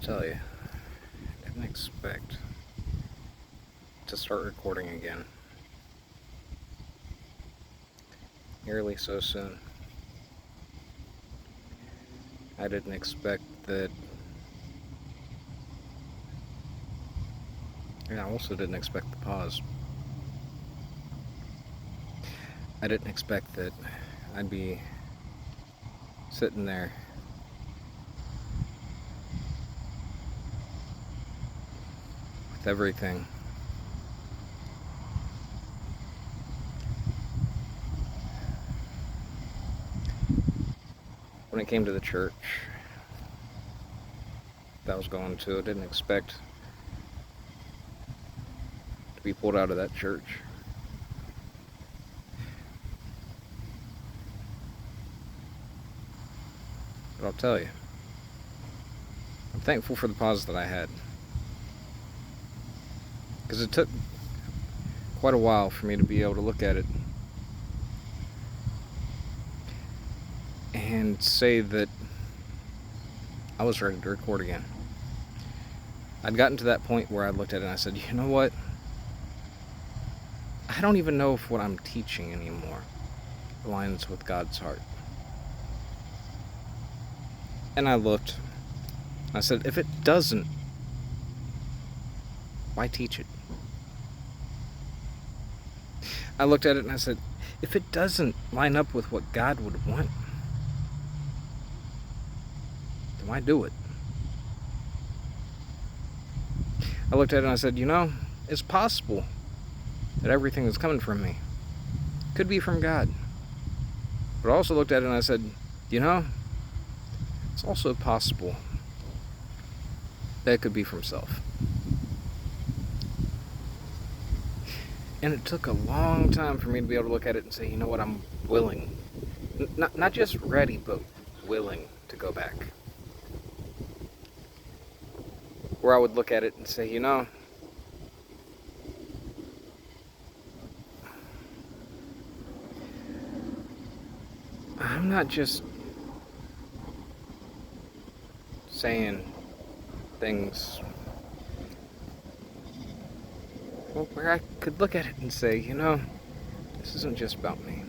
tell you, I didn't expect to start recording again. Nearly so soon. I didn't expect that. And I also didn't expect the pause. I didn't expect that I'd be sitting there with everything when it came to the church that I was going to. I didn't expect to be pulled out of that church. But I'll tell you, I'm thankful for the pause that I had. Because it took quite a while for me to be able to look at it and say that I was ready to record again. I'd gotten to that point where I looked at it and I said, you know what? I don't even know if what I'm teaching anymore aligns with God's heart. And I looked. I said, if it doesn't, why teach it? I looked at it and I said, if it doesn't line up with what God would want, then why do it? I looked at it and I said, it's possible that everything that's coming from me could be from God. But I also looked at it and I said, it's also possible that it could be from self. And it took a long time for me to be able to look at it and say, you know what, I'm willing. Not just ready, but willing to go back. Where I would look at it and say, I'm not just saying things where I could look at it and say, this isn't just about me.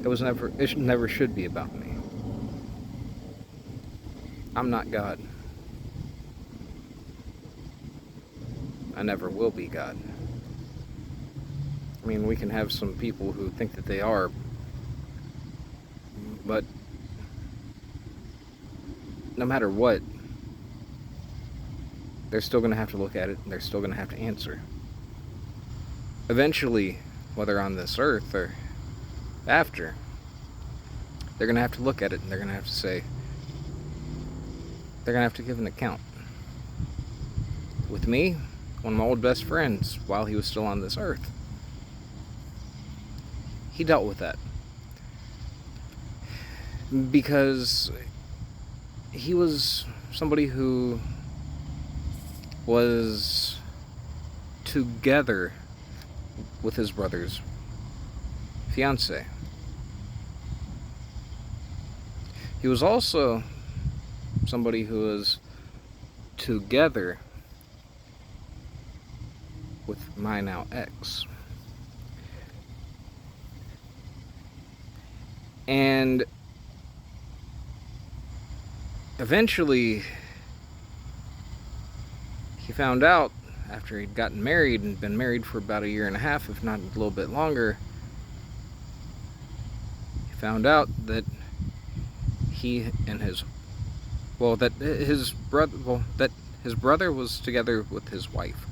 It never should be about me. I'm not God. I never will be God. I mean, we can have some people who think that they are, but no matter what, they're still going to have to look at it, and they're still going to have to answer. Eventually, whether on this earth or after, they're going to have to look at it, and they're going to have to say, they're going to have to give an account. With me, one of my old best friends, while he was still on this earth, he dealt with that. Because he was somebody who was together with his brother's fiance. He was also somebody who was together with my now ex. And eventually, he found out, after he'd gotten married and been married for about 1.5 years, if not a little bit longer, he found out that his brother was together with his wife.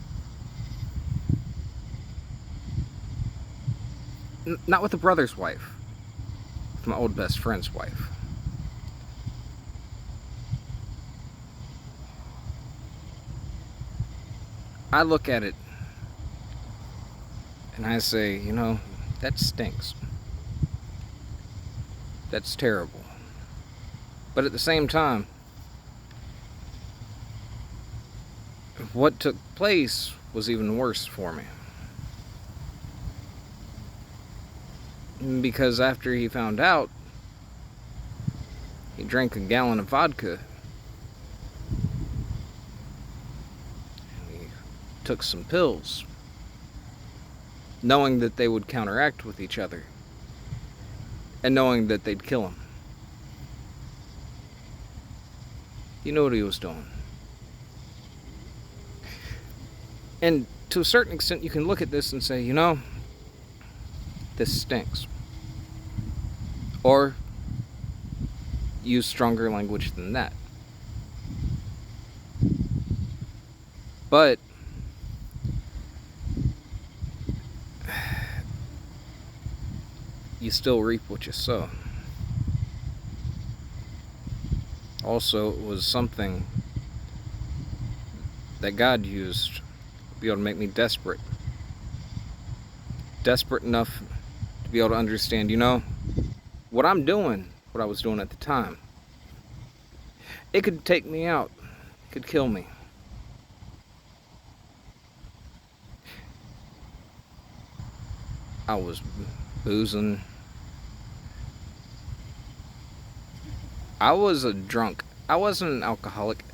Not with the brother's wife, with my old best friend's wife. I look at it and I say, that stinks. That's terrible. But at the same time, what took place was even worse for me. Because after he found out, He drank a gallon of vodka. And he took some pills, knowing that they would counteract with each other, and knowing that they'd kill him. He knew what he was doing. And to a certain extent, you can look at this and say, you know, this stinks. Or use stronger language than that. But you still reap what you sow. Also, it was something that God used to be able to make me desperate. Desperate enough to be able to understand, you know, what I'm doing, what I was doing at the time, it could take me out. It could kill me. I was boozing. I was a drunk. I wasn't an alcoholic.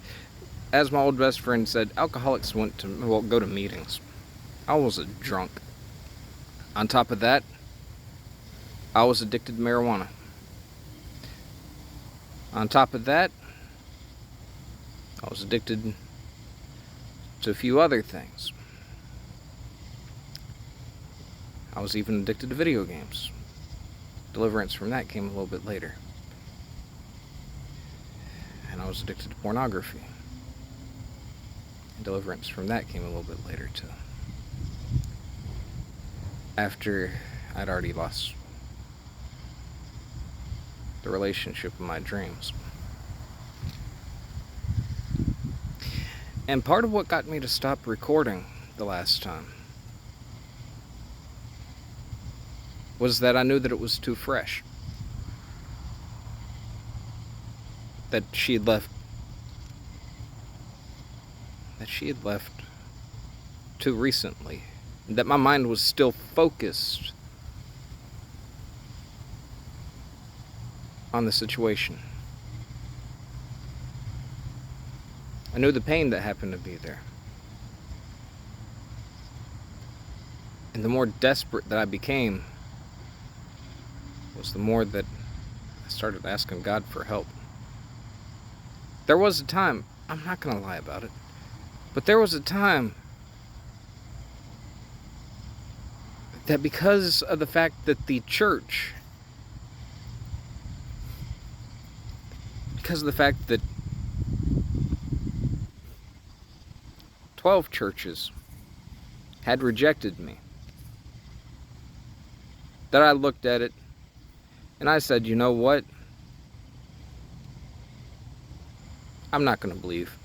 As my old best friend said, alcoholics go to meetings. I was a drunk. On top of that, I was addicted to marijuana. On top of that, I was addicted to a few other things. I was even addicted to video games. Deliverance from that came a little bit later. And I was addicted to pornography. And deliverance from that came a little bit later too. After I'd already lost the relationship of my dreams. And part of what got me to stop recording the last time was that I knew that it was too fresh. That she had left too recently. That my mind was still focused on the situation. I knew the pain that happened to be there. And the more desperate that I became was the more that I started asking God for help. There was a time, I'm not going to lie about it, but there was a time that because of the fact that the church, because of the fact that 12 churches had rejected me, that I looked at it and I said, you know what? I'm not going to believe.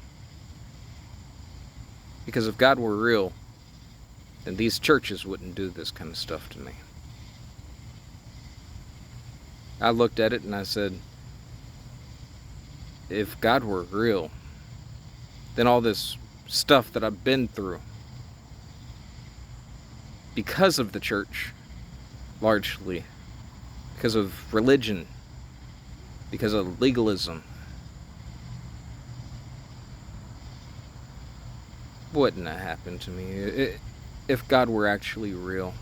Because if God were real, then these churches wouldn't do this kind of stuff to me. I looked at it and I said, if God were real, then all this stuff that I've been through, because of the church, largely, because of religion, because of legalism, wouldn't have happened to me if God were actually real.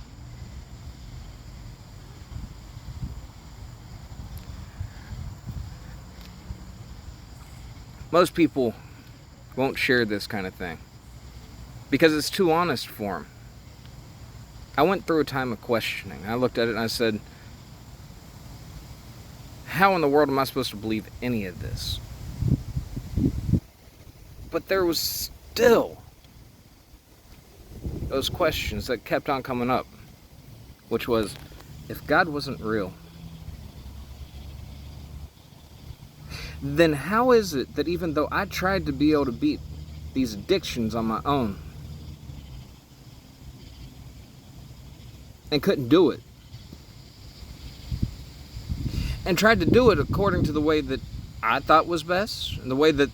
Most people won't share this kind of thing because it's too honest for them. I went through a time of questioning. I looked at it and I said, how in the world am I supposed to believe any of this? But there was still those questions that kept on coming up, which was, if God wasn't real, then how is it that even though I tried to be able to beat these addictions on my own and couldn't do it, and tried to do it according to the way that I thought was best, and the way that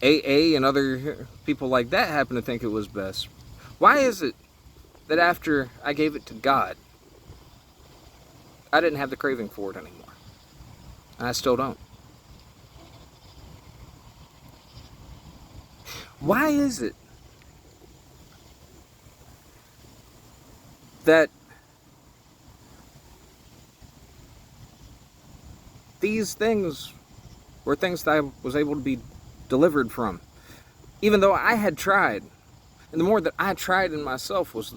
AA and other people like that happen to think it was best, why is it that after I gave it to God, I didn't have the craving for it anymore? And I still don't. Why is it that these things were things that I was able to be delivered from, even though I had tried? And the more that I tried in myself was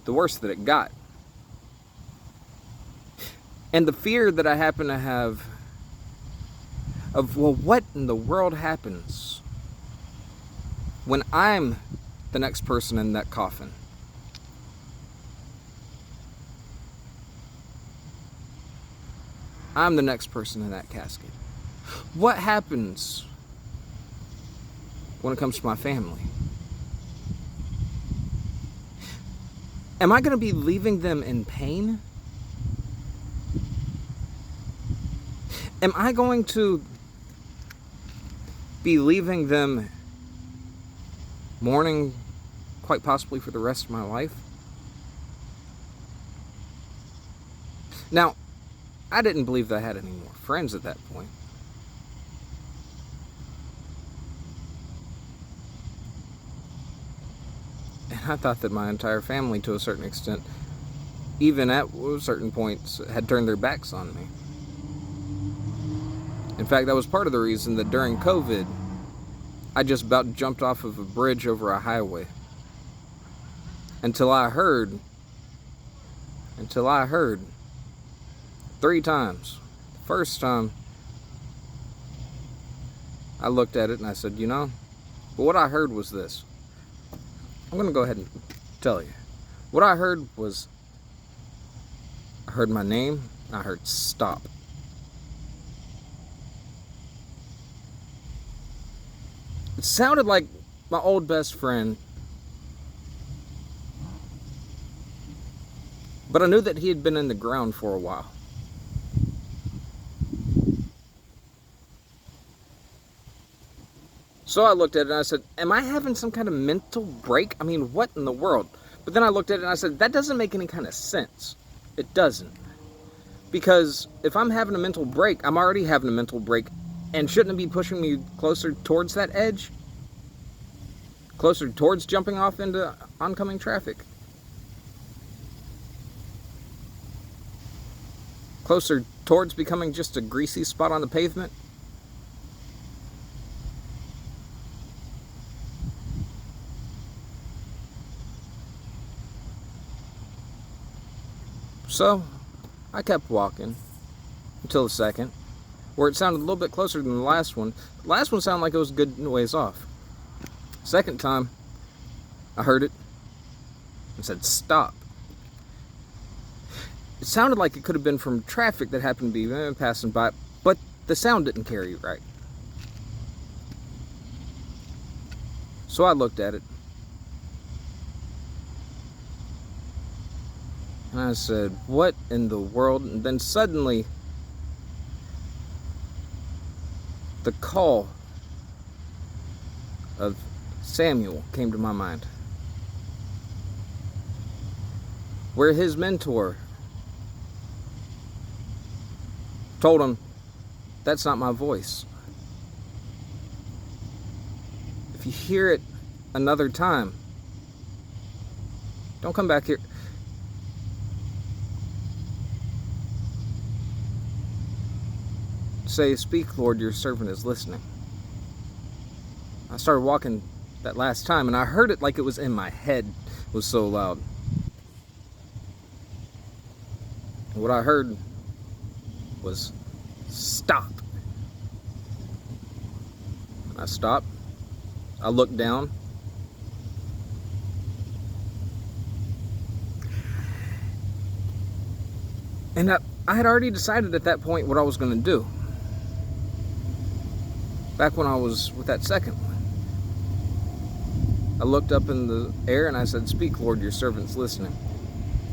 the worse that it got. And the fear that I happen to have of, well, what in the world happens when I'm the next person in that coffin? I'm the next person in that casket. What happens when it comes to my family? Am I going to be leaving them in pain? Am I going to be leaving them mourning quite possibly for the rest of my life? Now, I didn't believe that I had any more friends at that point. And I thought that my entire family, to a certain extent, even at certain points, had turned their backs on me. In fact, that was part of the reason that during COVID, I just about jumped off of a bridge over a highway. Until I heard 3 times. The first time, I looked at it and I said, but what I heard was this. I'm going to go ahead and tell you. What I heard was, I heard my name, and I heard stop. It sounded like my old best friend, but I knew that he had been in the ground for a while. So I looked at it and I said, am I having some kind of mental break? I mean, what in the world? But then I looked at it and I said, that doesn't make any kind of sense. It doesn't. Because if I'm having a mental break, I'm already having a mental break. And shouldn't it be pushing me closer towards that edge? Closer towards jumping off into oncoming traffic? Closer towards becoming just a greasy spot on the pavement? So, I kept walking until the second, where it sounded a little bit closer than the last one. The last one sounded like it was a good ways off. Second time, I heard it and said, stop. It sounded like it could have been from traffic that happened to be passing by, but the sound didn't carry right. So I looked at it. And I said, what in the world? And then suddenly, the call of Samuel came to my mind, where his mentor told him, that's not my voice. If you hear it another time, don't come back here. Say, speak, Lord, your servant is listening. I started walking that last time, and I heard it like it was in my head. It was so loud. And what I heard was, stop. I stopped. I looked down. And I had already decided at that point what I was going to do. Back when I was with that second one. I looked up in the air and I said, speak, Lord, your servant's listening.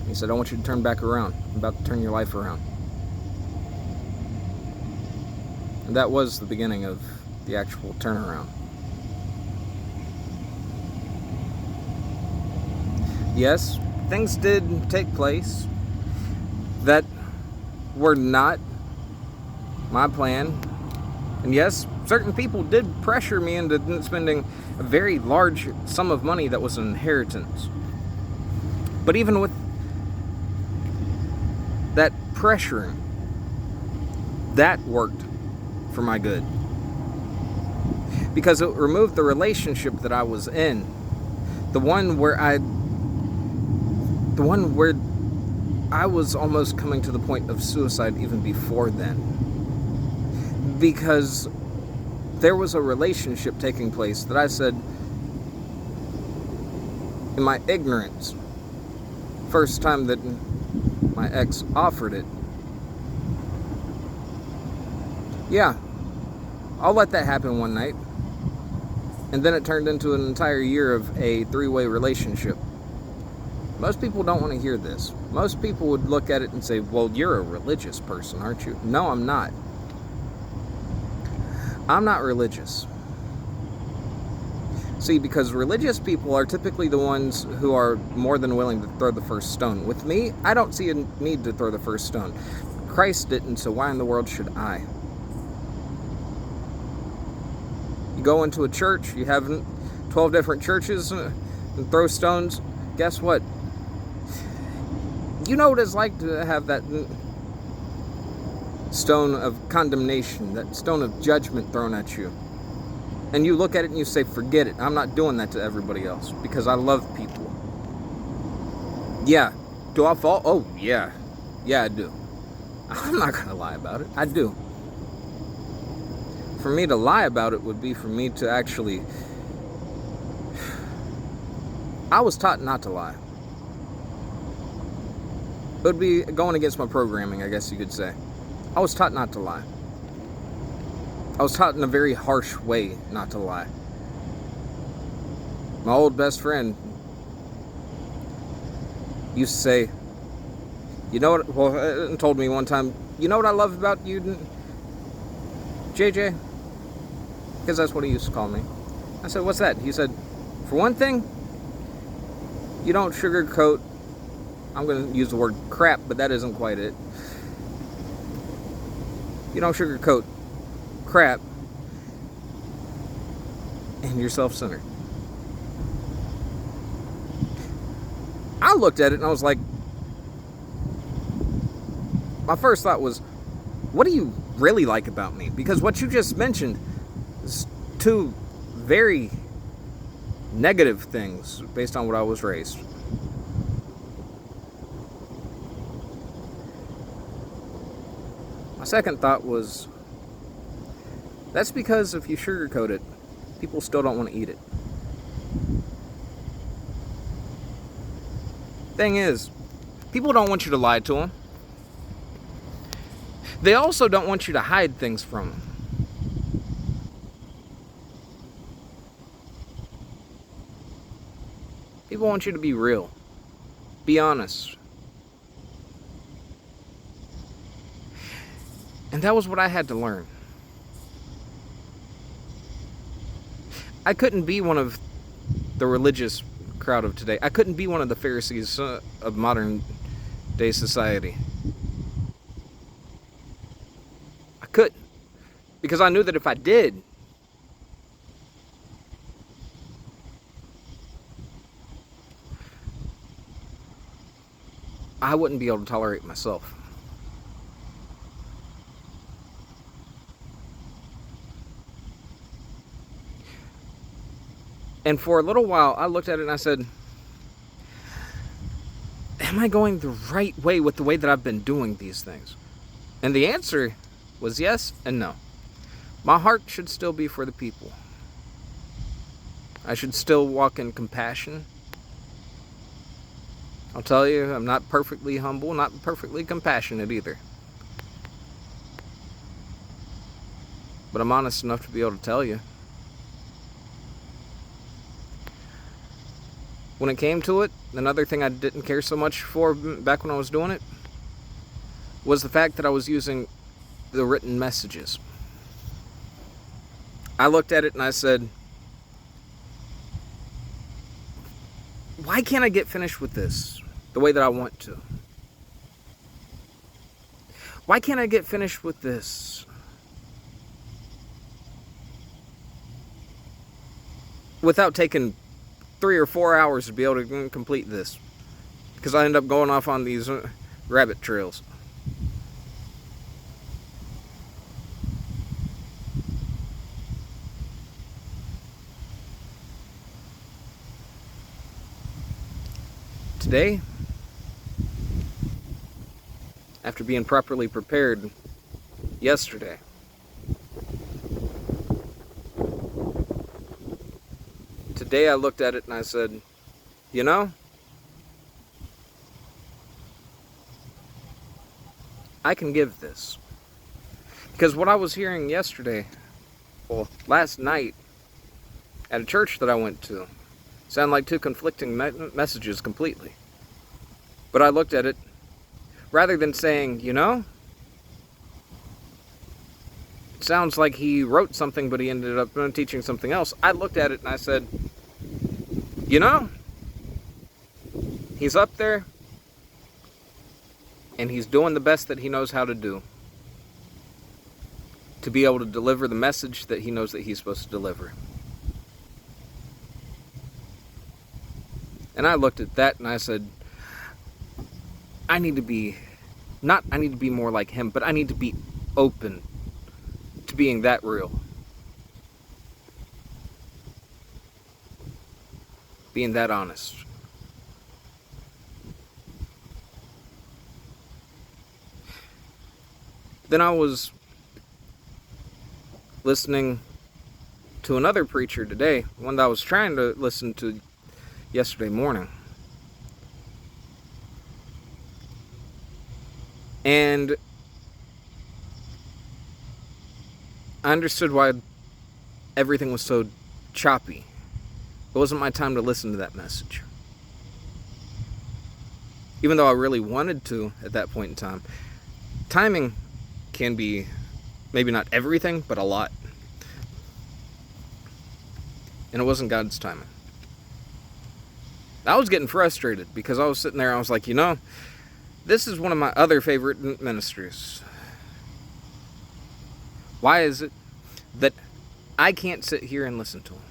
And he said, I want you to turn back around. I'm about to turn your life around. And that was the beginning of the actual turnaround. Yes, things did take place that were not my plan And yes, certain people did pressure me into spending a very large sum of money that was an inheritance. But even with that pressuring, that worked for my good. Because it removed the relationship that I was in. The one where I was almost coming to the point of suicide even before then. Because there was a relationship taking place that I said, in my ignorance, first time that my ex offered it, yeah, I'll let that happen one night. And then it turned into an entire year of a 3-way relationship. Most people don't want to hear this. Most people would look at it and say, well, you're a religious person, aren't you? No, I'm not. I'm not religious. See, because religious people are typically the ones who are more than willing to throw the first stone. With me, I don't see a need to throw the first stone. Christ didn't, so why in the world should I? You go into a church, you have 12 different churches and throw stones. Guess what? You know what it's like to have that stone of condemnation, that stone of judgment thrown at you. And you look at it and you say, forget it. I'm not doing that to everybody else because I love people. Yeah. Do I fall? Oh, yeah. Yeah, I do. I'm not going to lie about it. I do. For me to lie about it would be for me to actually... I was taught not to lie. It would be going against my programming, I guess you could say. I was taught not to lie. I was taught in a very harsh way not to lie. My old best friend used to say, you know what, well, told me one time, you know what I love about you, JJ? Because that's what he used to call me. I said, what's that? He said, for one thing, you don't sugarcoat, I'm going to use the word crap, but that isn't quite it. You don't sugarcoat crap, and you're self-centered. I looked at it and I was like, my first thought was, what do you really like about me? Because what you just mentioned is two very negative things based on what I was raised. My second thought was, that's because if you sugarcoat it, people still don't want to eat it. Thing is, people don't want you to lie to them. They also don't want you to hide things from them. People want you to be real. Be honest. And that was what I had to learn. I couldn't be one of the religious crowd of today. I couldn't be one of the Pharisees of modern day society. I couldn't. Because I knew that if I did, I wouldn't be able to tolerate myself. And for a little while, I looked at it and I said, am I going the right way with the way that I've been doing these things? And the answer was yes and no. My heart should still be for the people. I should still walk in compassion. I'll tell you, I'm not perfectly humble, not perfectly compassionate either. But I'm honest enough to be able to tell you. When it came to it, another thing I didn't care so much for back when I was doing it was the fact that I was using the written messages. I looked at it and I said, why can't I get finished with this the way that I want to? Why can't I get finished with this without taking 3 or 4 hours to be able to complete this, because I end up going off on these rabbit trails. Today, after being properly prepared yesterday, today I looked at it and I said, you know, I can give this. Because what I was hearing yesterday, well, last night, at a church that I went to, sound like two conflicting messages completely. But I looked at it, rather than saying, you know, it sounds like he wrote something but he ended up teaching something else. I looked at it and I said, you know, he's up there and he's doing the best that he knows how to do to be able to deliver the message that he knows that he's supposed to deliver. And I looked at that and I said, I need to be more like him, but I need to be open to being that real. Being that honest. Then I was listening to another preacher today, one that I was trying to listen to yesterday morning. And I understood why everything was so choppy. It wasn't my time to listen to that message. Even though I really wanted to at that point in time. Timing can be maybe not everything, but a lot. And it wasn't God's timing. I was getting frustrated because I was sitting there, I was like, you know, this is one of my other favorite ministries. Why is it that I can't sit here and listen to him?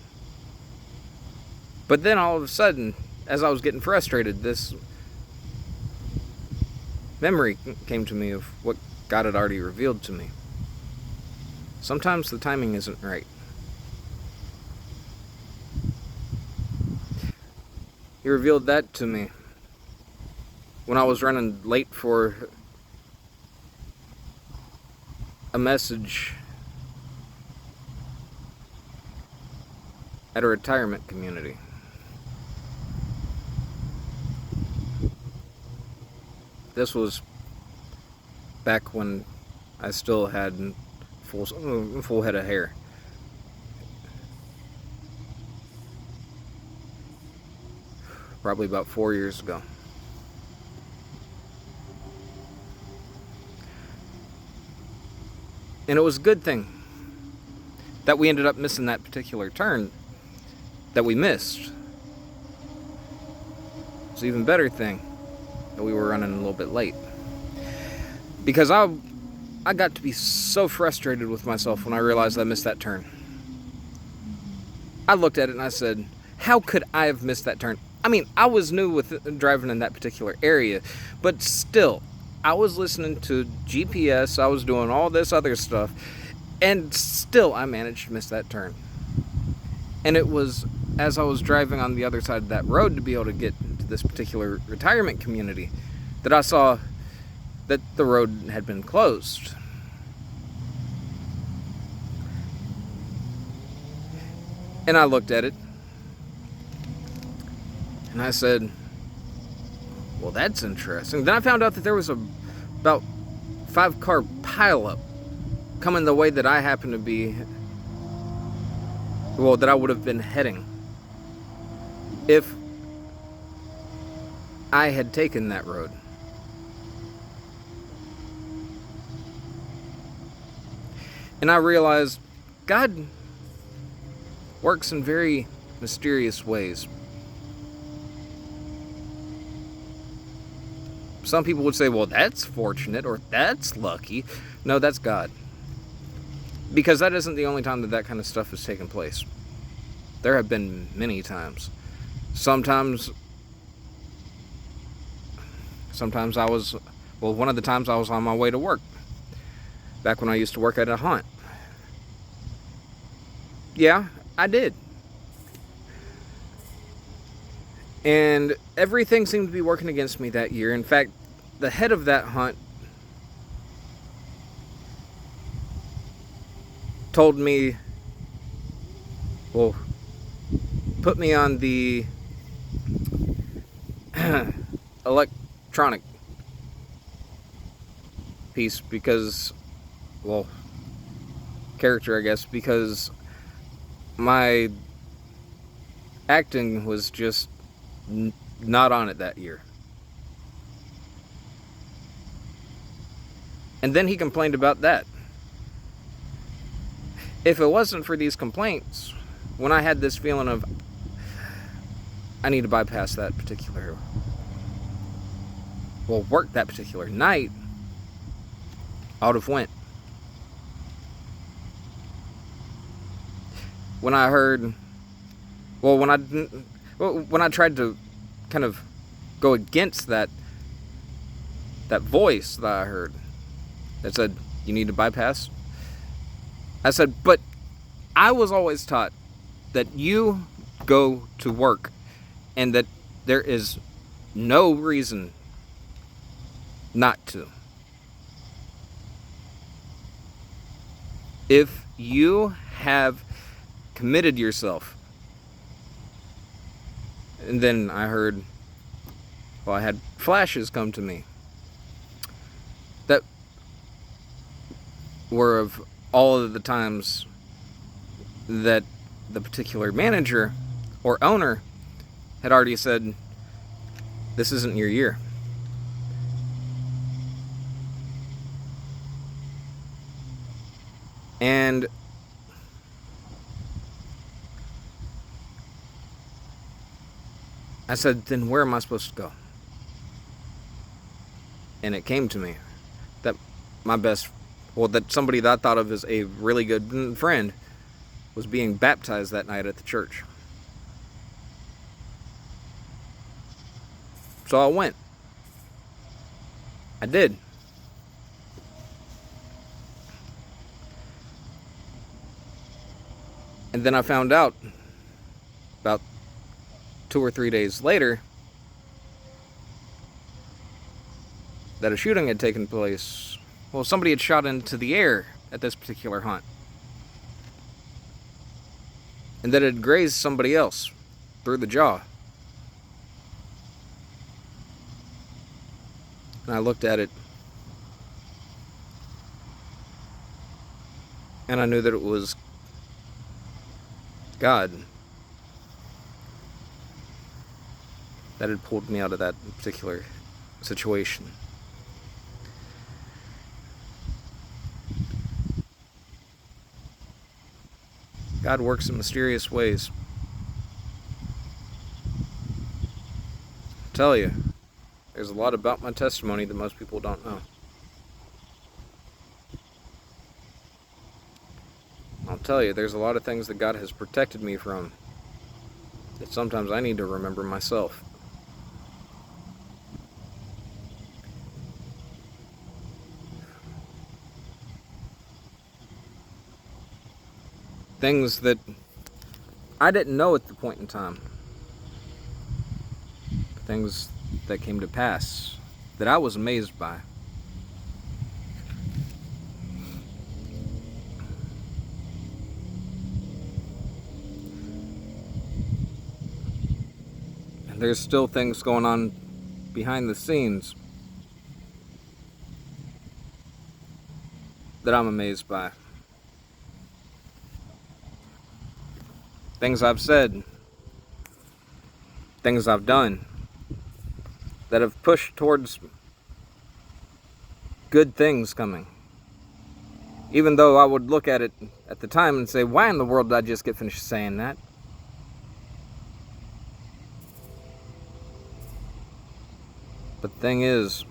But then all of a sudden, as I was getting frustrated, this memory came to me of what God had already revealed to me. Sometimes the timing isn't right. He revealed that to me when I was running late for a message at a retirement community. This was back when I still had full head of hair. Probably about 4 years ago. And it was a good thing that we ended up missing that particular turn that we missed. It's an even better thing that we were running a little bit late. Because I got to be so frustrated with myself when I realized I missed that turn. I looked at it and I said, how could I have missed that turn? I mean, I was new with driving in that particular area, but still, I was listening to GPS, I was doing all this other stuff, and still I managed to miss that turn. And it was as I was driving on the other side of that road to be able to get to this particular retirement community that I saw that the road had been closed. And I looked at it, and I said, well, that's interesting. Then I found out that there was about 5-car pileup coming the way that I happened to be, well, that I would have been heading if I had taken that road. And I realized God works in very mysterious ways. Some people would say, well, that's fortunate or that's lucky. No, that's God. Because that isn't the only time that kind of stuff has taken place. there have been many times. Sometimes I was, one of the times I was on my way to work, back when I used to work at a haunt. Yeah, I did. And everything seemed to be working against me that year. In fact, the head of that haunt told me, put me on the electronic piece because, character, I guess, because my acting was just not on it that year. And then he complained about that. If it wasn't for these complaints, when I had this feeling of, I need to bypass that particular, work that particular night, I would have went. When I heard, when I tried to kind of go against that voice that I heard that said, you need to bypass, I said, but I was always taught that you go to work and that there is no reason not to. If you have committed yourself, and then I heard, I had flashes come to me that were of all of the times that the particular manager or owner had already said, this isn't your year. And I said, then where am I supposed to go? And it came to me that that somebody that I thought of as a really good friend was being baptized that night at the church. So I went. I did. And then I found out about 2 or 3 days later that a shooting had taken place. Somebody had shot into the air at this particular haunt, and that it had grazed somebody else through the jaw. And I looked at it, and I knew that it was God that had pulled me out of that particular situation. God works in mysterious ways. I tell you, there's a lot about my testimony that most people don't know. I'll tell you, there's a lot of things that God has protected me from that sometimes I need to remember myself. Things that I didn't know at the point in time. Things that came to pass that I was amazed by. And there's still things going on behind the scenes that I'm amazed by. Things I've said, things I've done that have pushed towards good things coming. Even though I would look at it at the time and say, why in the world did I just get finished saying that? But the thing is,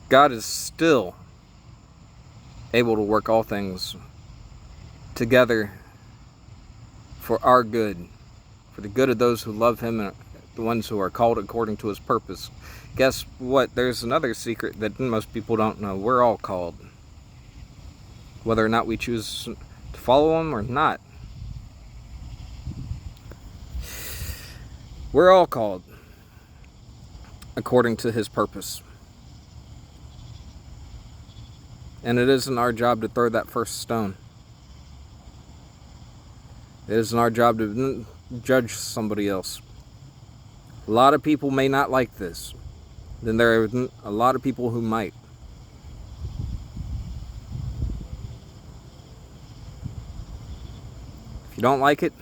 God is still able to work all things together for our good, for the good of those who love him and the ones who are called according to his purpose. Guess what? There's another secret that most people don't know. We're all called. Whether or not we choose to follow him or not. We're all called according to his purpose. And it isn't our job to throw that first stone. It isn't our job to judge somebody else. A lot of people may not like this. Then there are a lot of people who might. If you don't like it,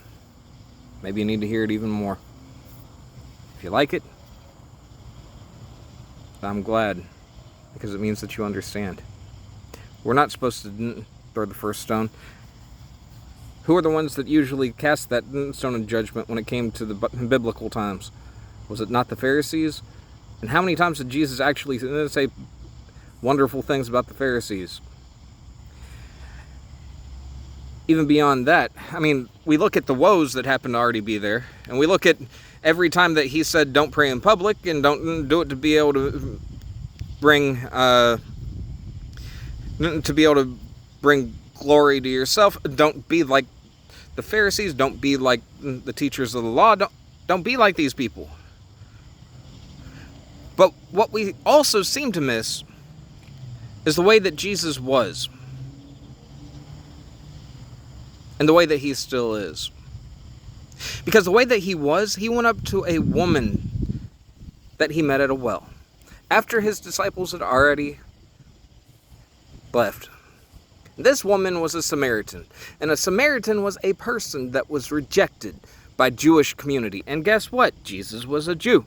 maybe you need to hear it even more. If you like it, I'm glad, because it means that you understand. We're not supposed to throw the first stone. Who are the ones that usually cast that stone of judgment when it came to the biblical times? Was it not the Pharisees? And how many times did Jesus actually say wonderful things about the Pharisees? Even beyond that, I mean, we look at the woes that happen to already be there, and we look at every time that he said don't pray in public and don't do it to be able to bring glory to yourself. Don't be like the Pharisees. Don't be like the teachers of the law. Don't be like these people. But what we also seem to miss is the way that Jesus was. And the way that he still is. Because the way that he was, he went up to a woman that he met at a well. After his disciples had already left. This woman was a Samaritan. And a Samaritan was a person that was rejected by Jewish community. And guess what? Jesus was a Jew.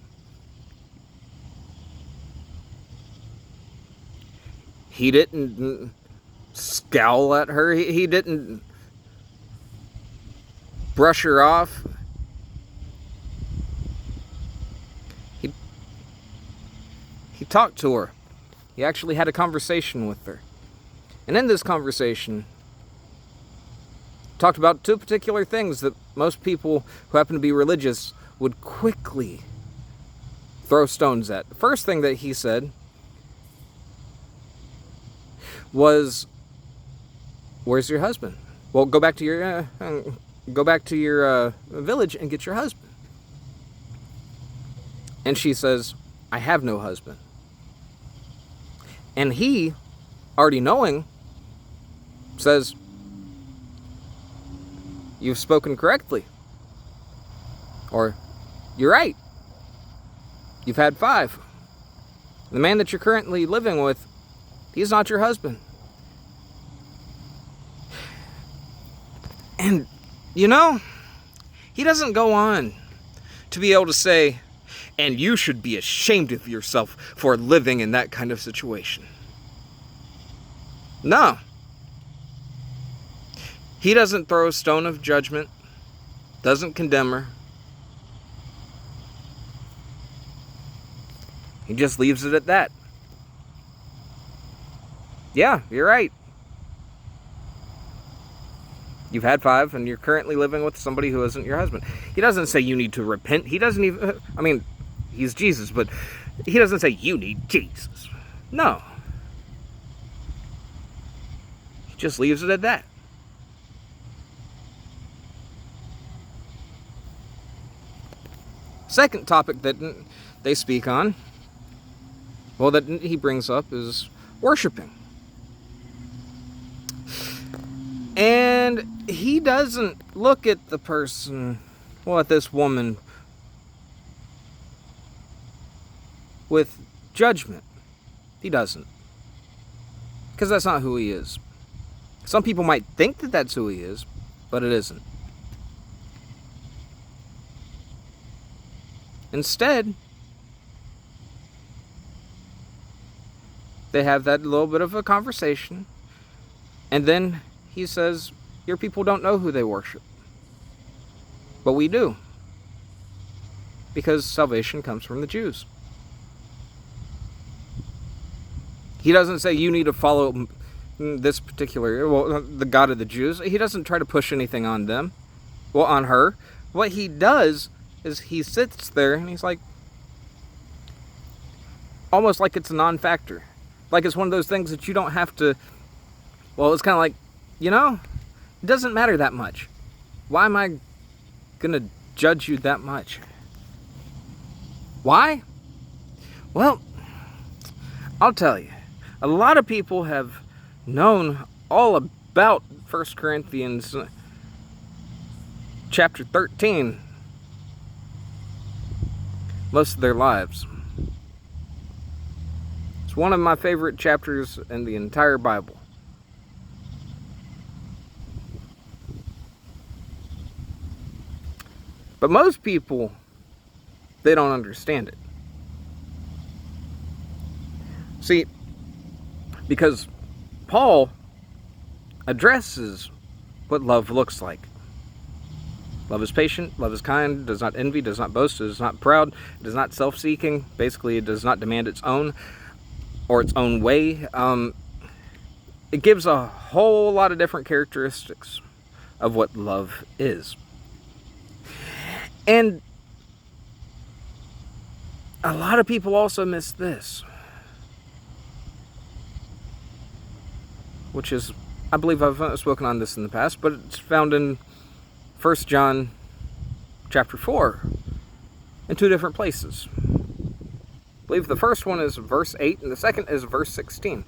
He didn't scowl at her. He didn't brush her off. He talked to her. He actually had a conversation with her. And in this conversation, talked about two particular things that most people who happen to be religious would quickly throw stones at. The first thing that he said was, "Where's your husband?" Well, go back to your village and get your husband. And she says, "I have no husband." And he, already knowing, says, "You've spoken correctly." Or, "You're right. You've had 5. The man that you're currently living with, he's not your husband." And, he doesn't go on to be able to say, "And you should be ashamed of yourself for living in that kind of situation." No. He doesn't throw a stone of judgment, doesn't condemn her. He just leaves it at that. "Yeah, you're right. You've had 5 and you're currently living with somebody who isn't your husband." He doesn't say you need to repent. He doesn't even, he's Jesus, but he doesn't say you need Jesus. No. He just leaves it at that. Second topic that they speak on, that he brings up, is worshiping. And he doesn't look at the person, at this woman, with judgment. He doesn't. Because that's not who he is. Some people might think that that's who he is, but it isn't. Instead, they have that little bit of a conversation, and then he says, "Your people don't know who they worship." But we do. Because salvation comes from the Jews. He doesn't say you need to follow this particular, the God of the Jews. He doesn't try to push anything on them. Well, on her, what he does is he sits there and he's like, almost like it's a non-factor. Like it's one of those things that you don't have to, well, it's kind of like, it doesn't matter that much. Why am I going to judge you that much? Why? Well, I'll tell you. A lot of people have known all about 1 Corinthians chapter 13 most of their lives. It's one of my favorite chapters in the entire Bible. But most people, they don't understand it. See, because Paul addresses what love looks like. Love is patient, love is kind, does not envy, does not boast, is not proud, does not self-seeking. Basically, it does not demand its own or its own way. It gives a whole lot of different characteristics of what love is. And a lot of people also miss this, which is, I believe I've spoken on this in the past, but it's found in 1 John chapter 4 in two different places. I believe the first one is verse 8 and the second is verse 16.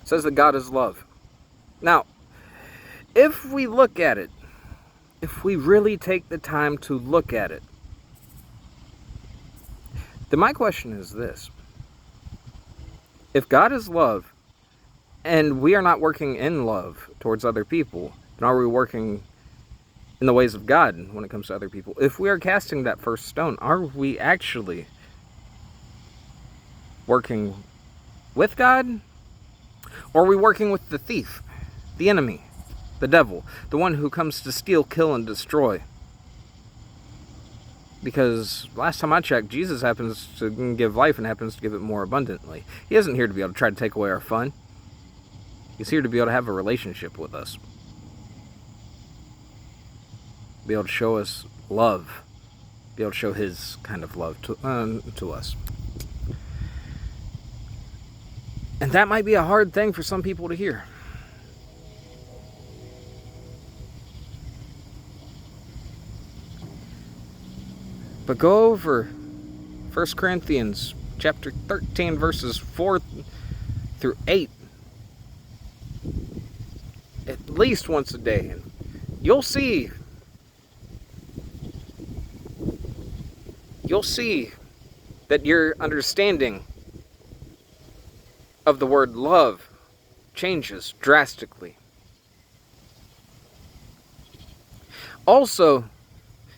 It says that God is love. Now, if we look at it, if we really take the time to look at it, then my question is this. If God is love, and we are not working in love towards other people, then are we working in the ways of God when it comes to other people? If we are casting that first stone, are we actually working with God? Or are we working with the thief, the enemy, the devil, the one who comes to steal, kill, and destroy? Because last time I checked, Jesus happens to give life and happens to give it more abundantly. He isn't here to be able to try to take away our fun. He's here to be able to have a relationship with us. Be able to show us love. Be able to show his kind of love to us. And that might be a hard thing for some people to hear. But go over 1 Corinthians chapter 13 verses 4 through 8 at least once a day, and you'll see that your understanding of the word love changes drastically. Also,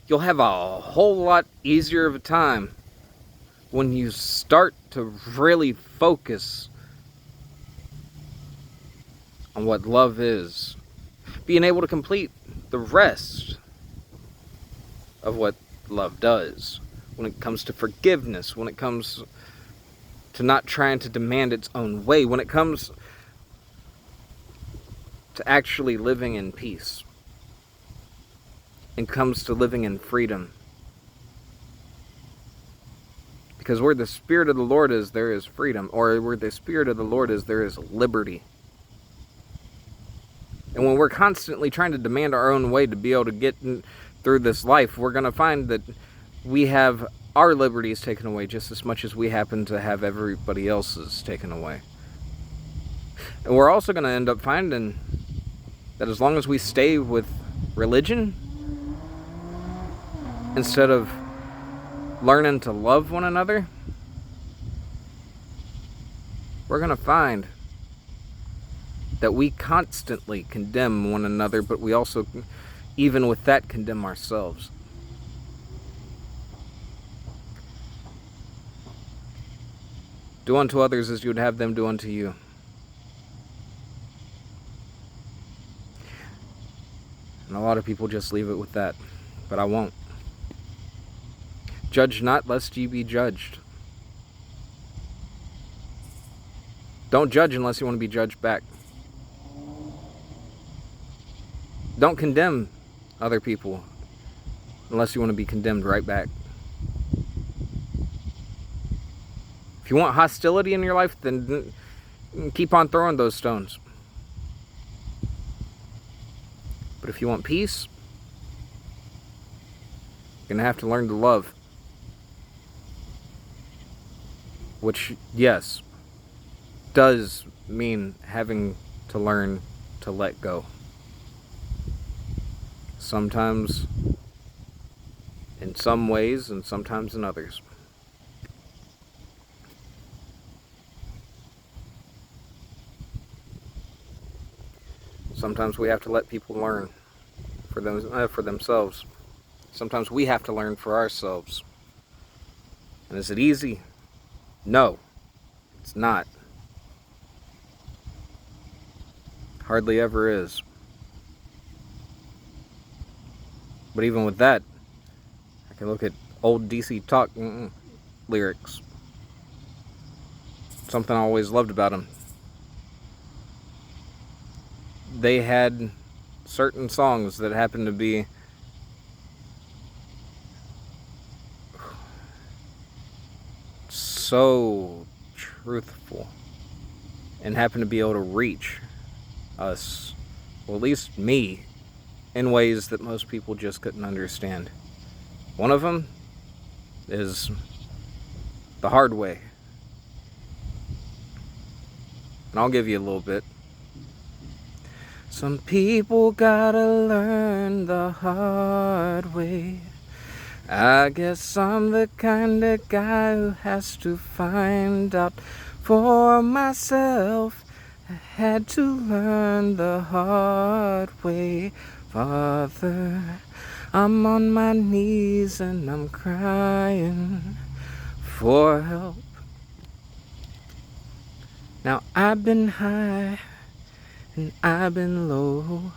you'll have a whole lot easier of a time when you start to really focus on what love is. Being able to complete the rest of what love does. When it comes to forgiveness, when it comes to not trying to demand its own way, when it comes to actually living in peace, and comes to living in freedom. Because where the Spirit of the Lord is, there is freedom. Or where the Spirit of the Lord is, there is liberty. And when we're constantly trying to demand our own way to be able to get through this life, we're going to find that we have our liberties taken away just as much as we happen to have everybody else's taken away. And we're also going to end up finding that as long as we stay with religion, instead of learning to love one another, we're going to find that we constantly condemn one another, but we also, even with that, condemn ourselves. Do unto others as you would have them do unto you. And a lot of people just leave it with that, but I won't. Judge not, lest ye be judged. Don't judge unless you want to be judged back. Don't condemn other people unless you want to be condemned right back. If you want hostility in your life, then keep on throwing those stones. But if you want peace, you're going to have to learn to love. Which, yes, does mean having to learn to let go. Sometimes in some ways and sometimes in others. Sometimes we have to let people learn for themselves. Sometimes we have to learn for ourselves. And is it easy? No, it's not. Hardly ever is. But even with that, I can look at old DC Talk lyrics. Something I always loved about them. They had certain songs that happened to be so truthful and happened to be able to reach us, well, at least me, in ways that most people just couldn't understand. One of them is The Hard Way. And I'll give you a little bit. Some people gotta learn the hard way. I guess I'm the kind of guy who has to find out for myself. I had to learn the hard way, Father. I'm on my knees and I'm crying for help. Now I've been high and I've been low.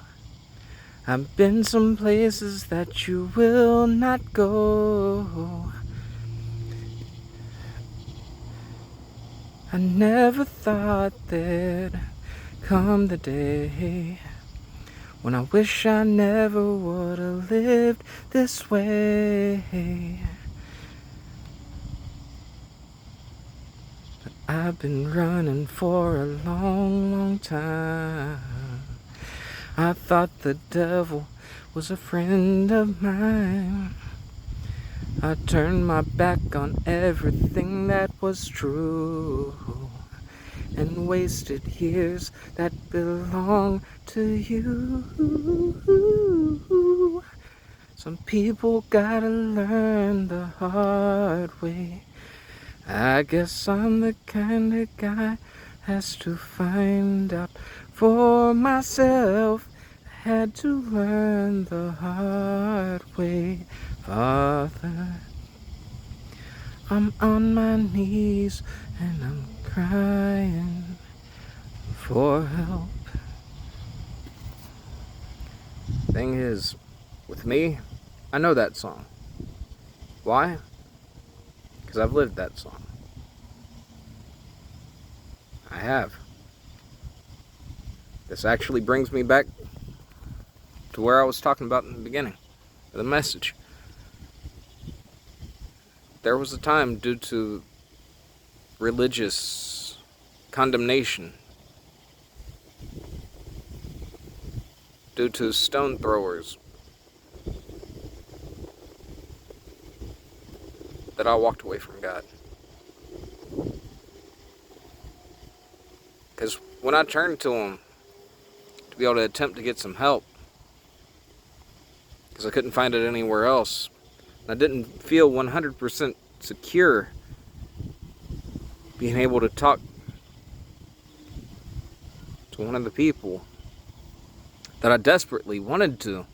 I've been some places that you will not go. I never thought there'd come the day when I wish I never would have lived this way. But I've been running for a long, long time. I thought the devil was a friend of mine. I turned my back on everything that was true and wasted years that belong to you. Some people gotta learn the hard way. I guess I'm the kind of guy has to find out for myself. I had to learn the hard way, Father. I'm on my knees and I'm crying for help. Thing is, with me, I know that song. Why? Because I've lived that song. I have. This actually brings me back to where I was talking about in the beginning of the message. There was a time, due to religious condemnation, due to stone throwers, that I walked away from God. Because when I turned to Him to be able to attempt to get some help, because I couldn't find it anywhere else, and I didn't feel 100% secure being able to talk to one of the people that I desperately wanted to.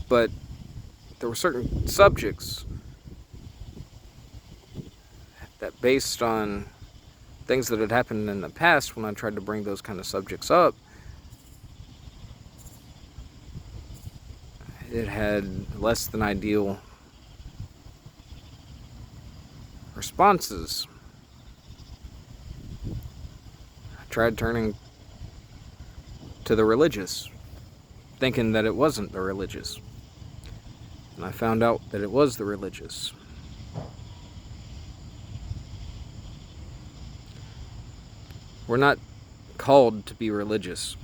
But there were certain subjects that, based on things that had happened in the past when I tried to bring those kind of subjects up, it had less than ideal responses. I tried turning to the religious, thinking that it wasn't the religious. And I found out that it was the religious. We're not called to be religious.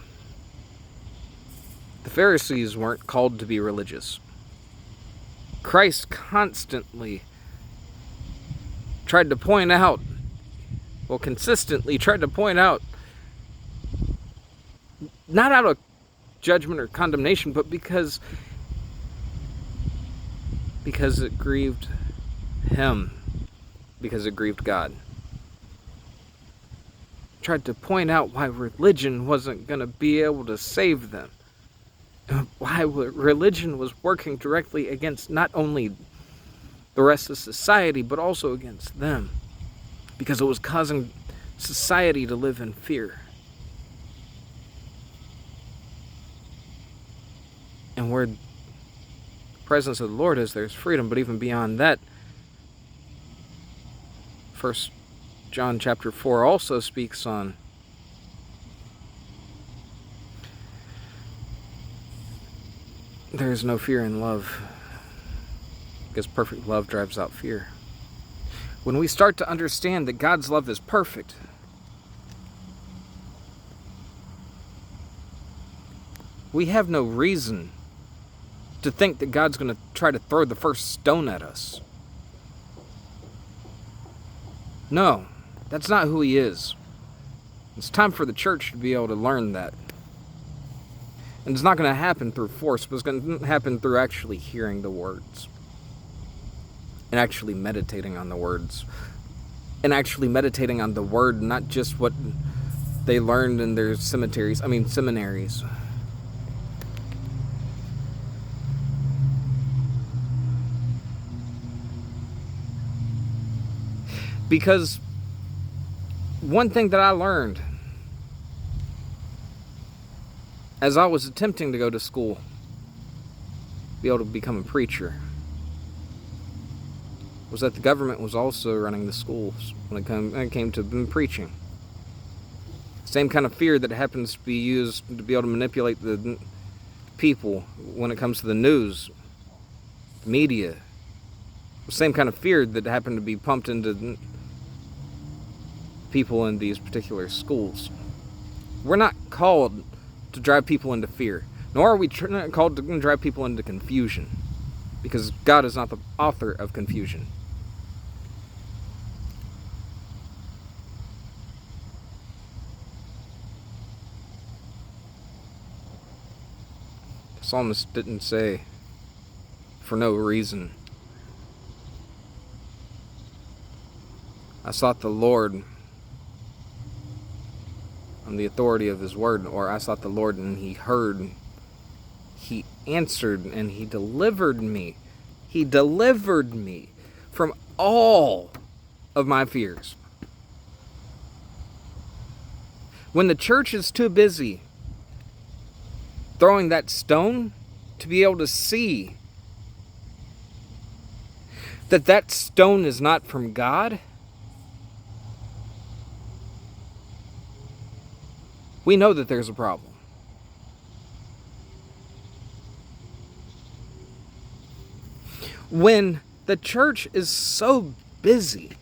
The Pharisees weren't called to be religious. Christ constantly tried to point out, consistently tried to point out, not out of judgment or condemnation, but because it grieved him, because it grieved God. Tried to point out why religion wasn't going to be able to save them. Why religion was working directly against not only the rest of society, but also against them. Because it was causing society to live in fear. And where the presence of the Lord is, there's freedom. But even beyond that, 1 John chapter 4 also speaks on there is no fear in love, because perfect love drives out fear. When we start to understand that God's love is perfect, we have no reason to think that God's going to try to throw the first stone at us. No, that's not who He is. It's time for the church to be able to learn that. And it's not going to happen through force, but it's going to happen through actually hearing the words. And actually meditating on the words. And actually meditating on the word, not just what they learned in their seminaries. Because one thing that I learned as I was attempting to go to school, be able to become a preacher, was that the government was also running the schools when it came to preaching. Same kind of fear that happens to be used to be able to manipulate the people when it comes to the news, the media. The same kind of fear that happened to be pumped into people in these particular schools. We're not called to drive people into fear, nor are we called to drive people into confusion, because God is not the author of confusion. The psalmist didn't say, for no reason. I sought the Lord on the authority of His word, or I sought the Lord and He heard, He answered, and He delivered me. He delivered me from all of my fears. When the church is too busy throwing that stone to be able to see that that stone is not from God, we know that there's a problem. When the church is so busy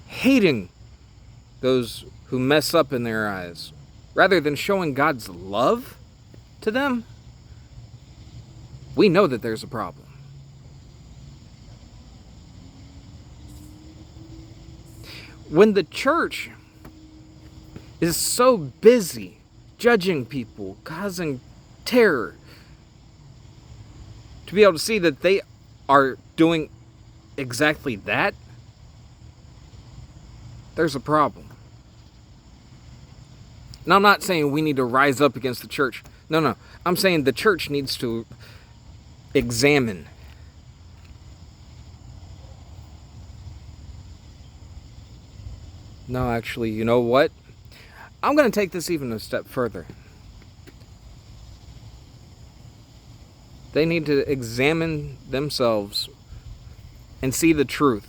hating those who mess up in their eyes, rather than showing God's love to them, we know that there's a problem. When the church is so busy judging people, causing terror, to be able to see that they are doing exactly that, there's a problem. Now, I'm not saying we need to rise up against the church. No. I'm saying the church needs to examine. No, actually, you know what? I'm going to take this even a step further. They need to examine themselves and see the truth.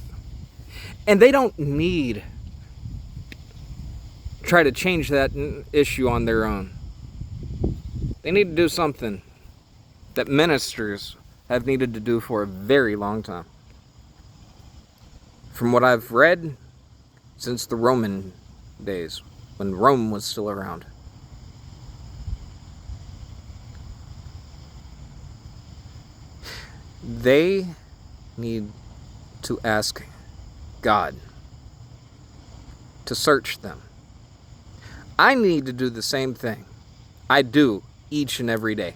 And they don't need try to change that issue on their own. They need to do something that ministers have needed to do for a very long time. From what I've read, since the Roman days, when Rome was still around. They need to ask God to search them. I need to do the same thing. I do each and every day.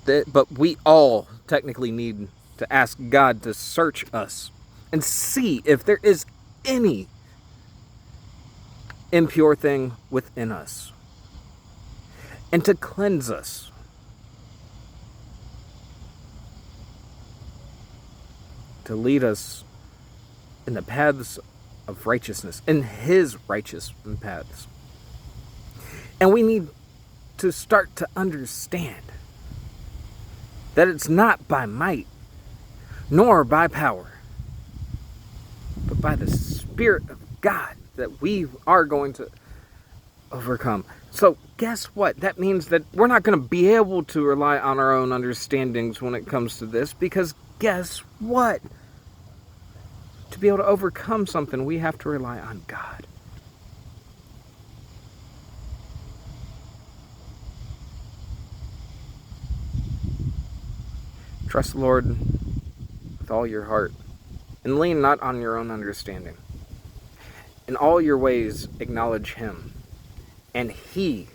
But we all technically need to ask God to search us and see if there is any impure thing within us, and to cleanse us. To lead us in the paths of righteousness, in His righteous paths. And we need to start to understand that it's not by might, nor by power, but by the Spirit of God that we are going to overcome. So guess what? That means that we're not going to be able to rely on our own understandings when it comes to this, because guess what? To be able to overcome something, we have to rely on God. Trust the Lord with all your heart, and lean not on your own understanding. In all your ways acknowledge Him, and He,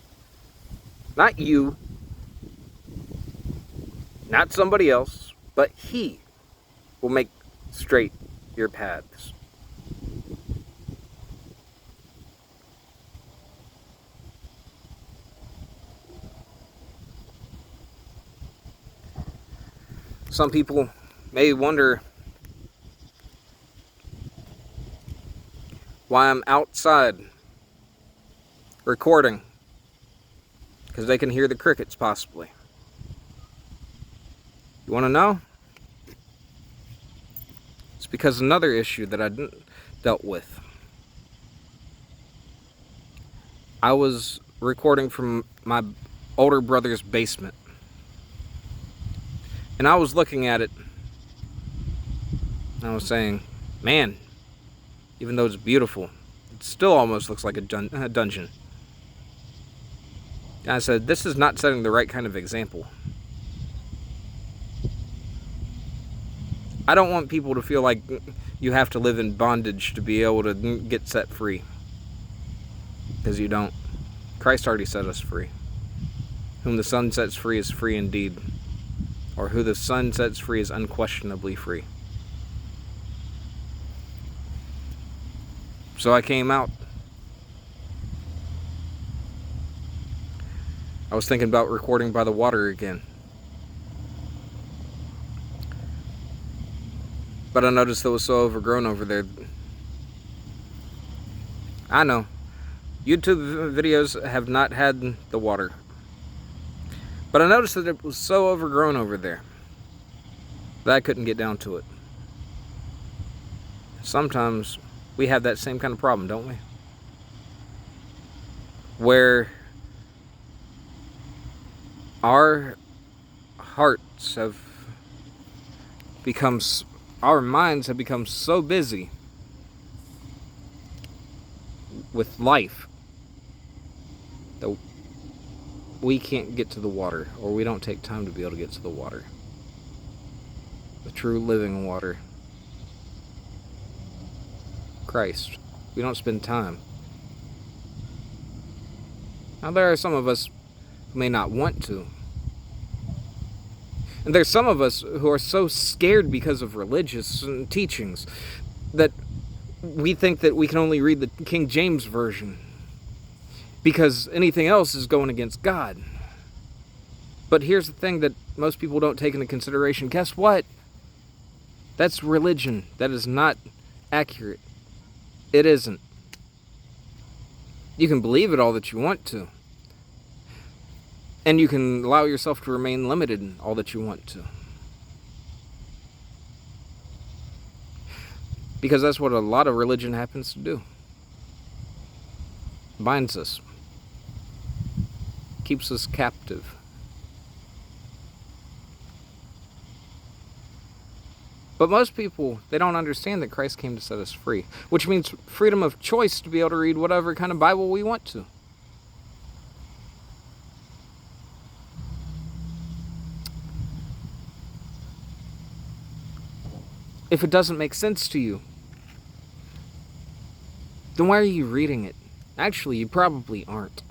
not you, not somebody else, but He will make straight your paths. Some people may wonder why I'm outside recording, because they can hear the crickets possibly. You want to know? It's because another issue that I dealt with. I was recording from my older brother's basement. And I was looking at it, and I was saying, man, even though it's beautiful, it still almost looks like a dungeon. And I said, this is not setting the right kind of example. I don't want people to feel like you have to live in bondage to be able to get set free. Because you don't. Christ already set us free. Whom the Son sets free is free indeed. Or who the Son sets free is unquestionably free. So I came out. I was thinking about recording by the water again. But I noticed it was so overgrown over there. I know. YouTube videos have not had the water. But I noticed that it was so overgrown over there that I couldn't get down to it. Sometimes we have that same kind of problem, don't we? Where our hearts have become, our minds have become so busy with life that we can't get to the water, or we don't take time to be able to get to the water. The true living water. Christ. We don't spend time. Now there are some of us who may not want to. And there's some of us who are so scared because of religious teachings that we think that we can only read the King James Version, because anything else is going against God. But here's the thing that most people don't take into consideration. Guess what? That's religion. That is not accurate. It isn't. You can believe it all that you want to. And you can allow yourself to remain limited in all that you want to. Because that's what a lot of religion happens to do. Binds us. Keeps us captive. But most people, they don't understand that Christ came to set us free, which means freedom of choice to be able to read whatever kind of Bible we want to. If it doesn't make sense to you, then why are you reading it? Actually, you probably aren't.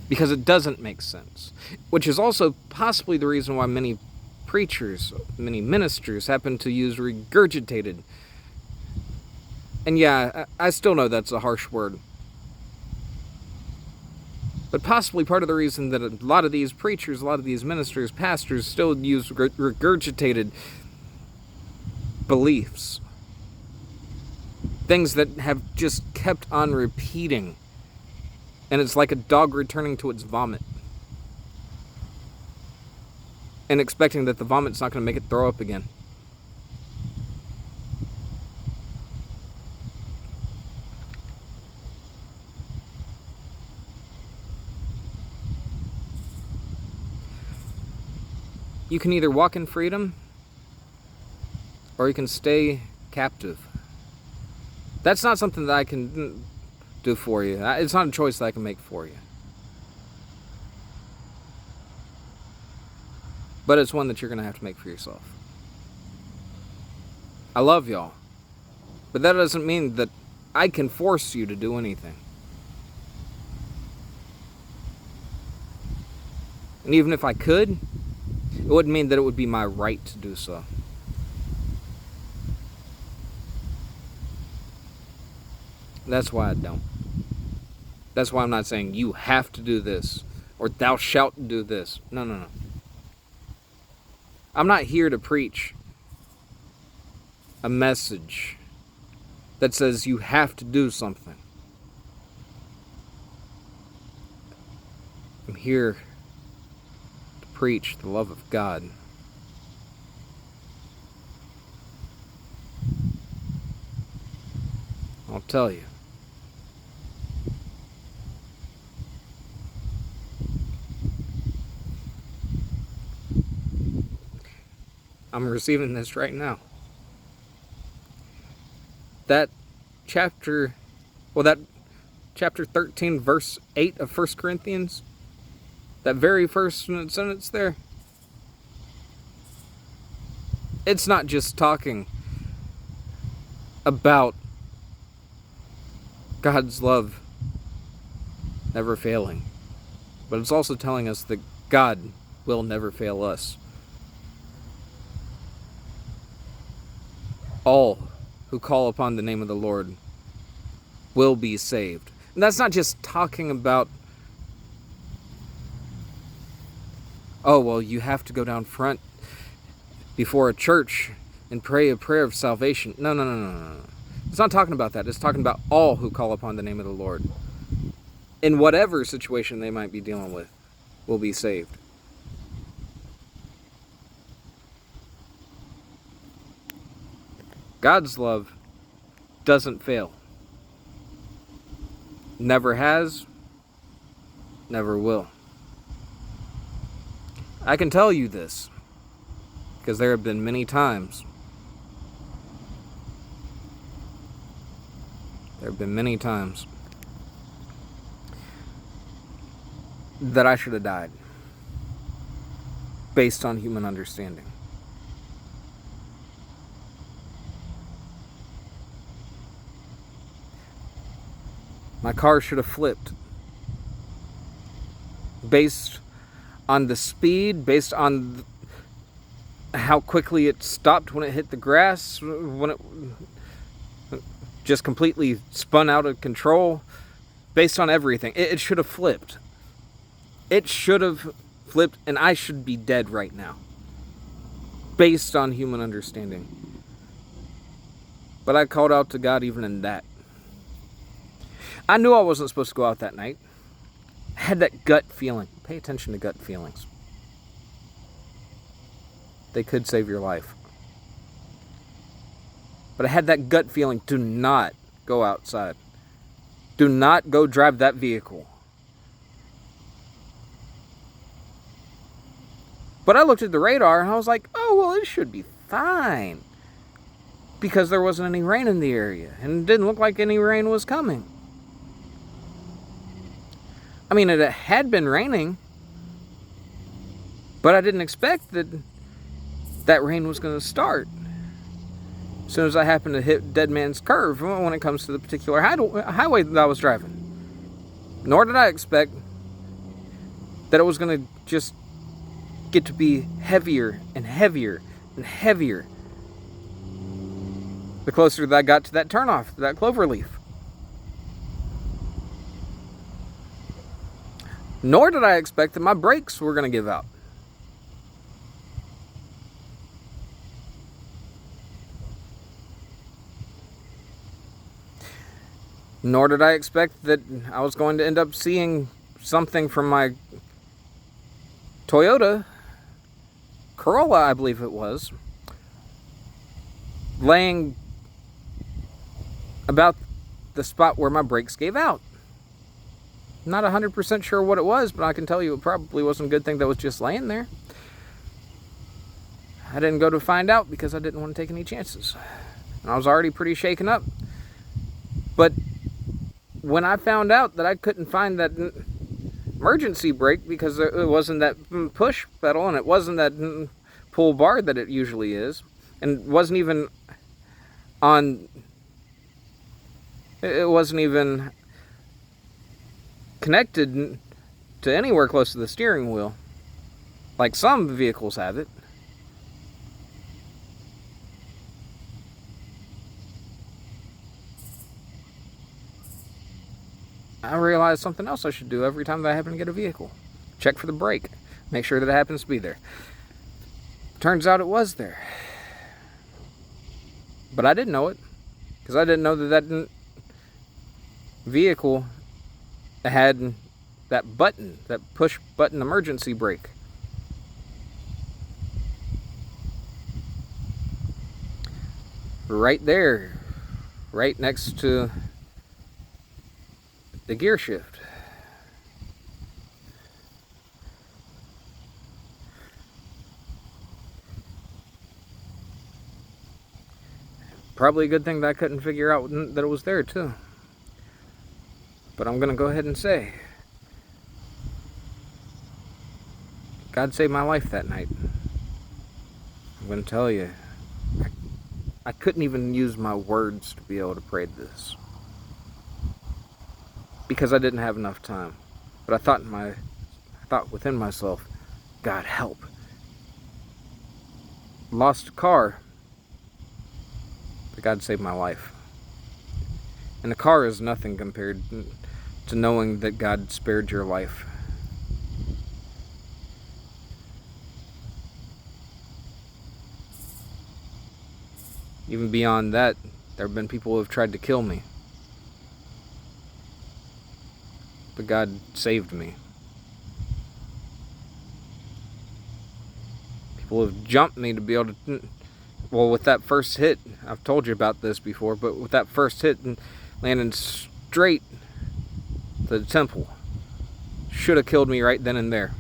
Because it doesn't make sense. Which is also possibly the reason why many preachers, many ministers happen to use regurgitated. And yeah, I still know that's a harsh word. But possibly part of the reason that a lot of these preachers, a lot of these ministers, pastors still use regurgitated beliefs. Things that have just kept on repeating. And it's like a dog returning to its vomit. And expecting that the vomit's not going to make it throw up again. You can either walk in freedom, or you can stay captive. That's not something that I can do for you. It's not a choice that I can make for you. But it's one that you're going to have to make for yourself. I love y'all. But that doesn't mean that I can force you to do anything. And even if I could, it wouldn't mean that it would be my right to do so. That's why I don't. That's why I'm not saying you have to do this or thou shalt do this. No. I'm not here to preach a message that says you have to do something. I'm here to preach the love of God. I'll tell you. I'm receiving this right now. That chapter 13, verse 8 of 1 Corinthians, that very first sentence there, it's not just talking about God's love never failing, but it's also telling us that God will never fail us. All who call upon the name of the Lord will be saved. And that's not just talking about, oh, well, you have to go down front before a church and pray a prayer of salvation. No. It's not talking about that. It's talking about all who call upon the name of the Lord, in whatever situation they might be dealing with, will be saved. God's love doesn't fail. Never has, never will. I can tell you this, because there have been many times. There have been many times that I should have died, based on human understanding. My car should have flipped. Based on the speed, based on how quickly it stopped when it hit the grass, when it just completely spun out of control, based on everything. It should have flipped. It should have flipped, and I should be dead right now. Based on human understanding. But I called out to God even in that. I knew I wasn't supposed to go out that night. I had that gut feeling. Pay attention to gut feelings. They could save your life. But I had that gut feeling, do not go outside. Do not go drive that vehicle. But I looked at the radar and I was like, oh, well, it should be fine. Because there wasn't any rain in the area. And it didn't look like any rain was coming. I mean, it had been raining. But I didn't expect that rain was going to start. As soon as I happened to hit Dead Man's Curve when it comes to the particular highway that I was driving. Nor did I expect that it was going to just get to be heavier and heavier and heavier the closer that I got to that turnoff, that cloverleaf. Nor did I expect that my brakes were going to give out. Nor did I expect that I was going to end up seeing something from my Toyota Corolla, I believe it was, laying about the spot where my brakes gave out. Not 100% sure what it was, but I can tell you it probably wasn't a good thing that was just laying there. I didn't go to find out because I didn't want to take any chances. And I was already pretty shaken up. But when I found out that I couldn't find that emergency brake because it wasn't that push pedal and it wasn't that pull bar that it usually is, and wasn't even connected to anywhere close to the steering wheel like some vehicles have it. I realized something else I should do every time that I happen to get a vehicle. Check for the brake. Make sure that it happens to be there. Turns out it was there. But I didn't know it. Because I didn't know that vehicle had that button, that push button emergency brake. Right there. Right next to the gear shift. Probably a good thing that I couldn't figure out that it was there too. But I'm going to go ahead and say, God saved my life that night. I'm going to tell you, I couldn't even use my words to be able to pray this. Because I didn't have enough time. But I thought within myself, God help. Lost a car, but God saved my life. And a car is nothing compared to knowing that God spared your life. Even beyond that, there have been people who have tried to kill me. But God saved me. People have jumped me to be able to... Well, with that first hit, I've told you about this before, but with that first hit and landing straight to the temple, should have killed me right then and there.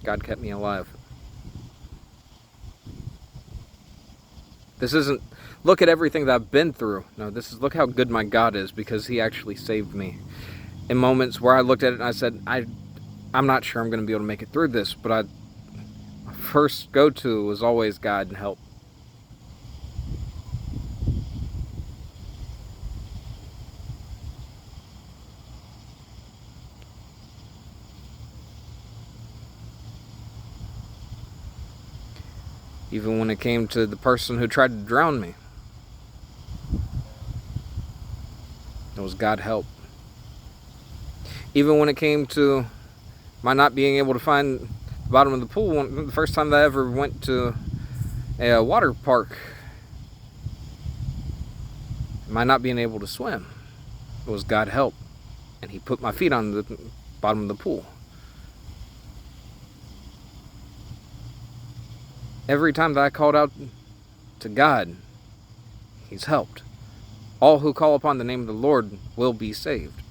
God kept me alive. This isn't, look at everything that I've been through. No, this is, look how good my God is, because He actually saved me. In moments where I looked at it and I said, I'm not sure I'm going to be able to make it through this, but my first go-to was always God and help. Even when it came to the person who tried to drown me, it was God help. Even when it came to my not being able to find the bottom of the pool, the first time that I ever went to a water park, my not being able to swim, it was God help. And He put my feet on the bottom of the pool. Every time that I called out to God, He's helped. All who call upon the name of the Lord will be saved.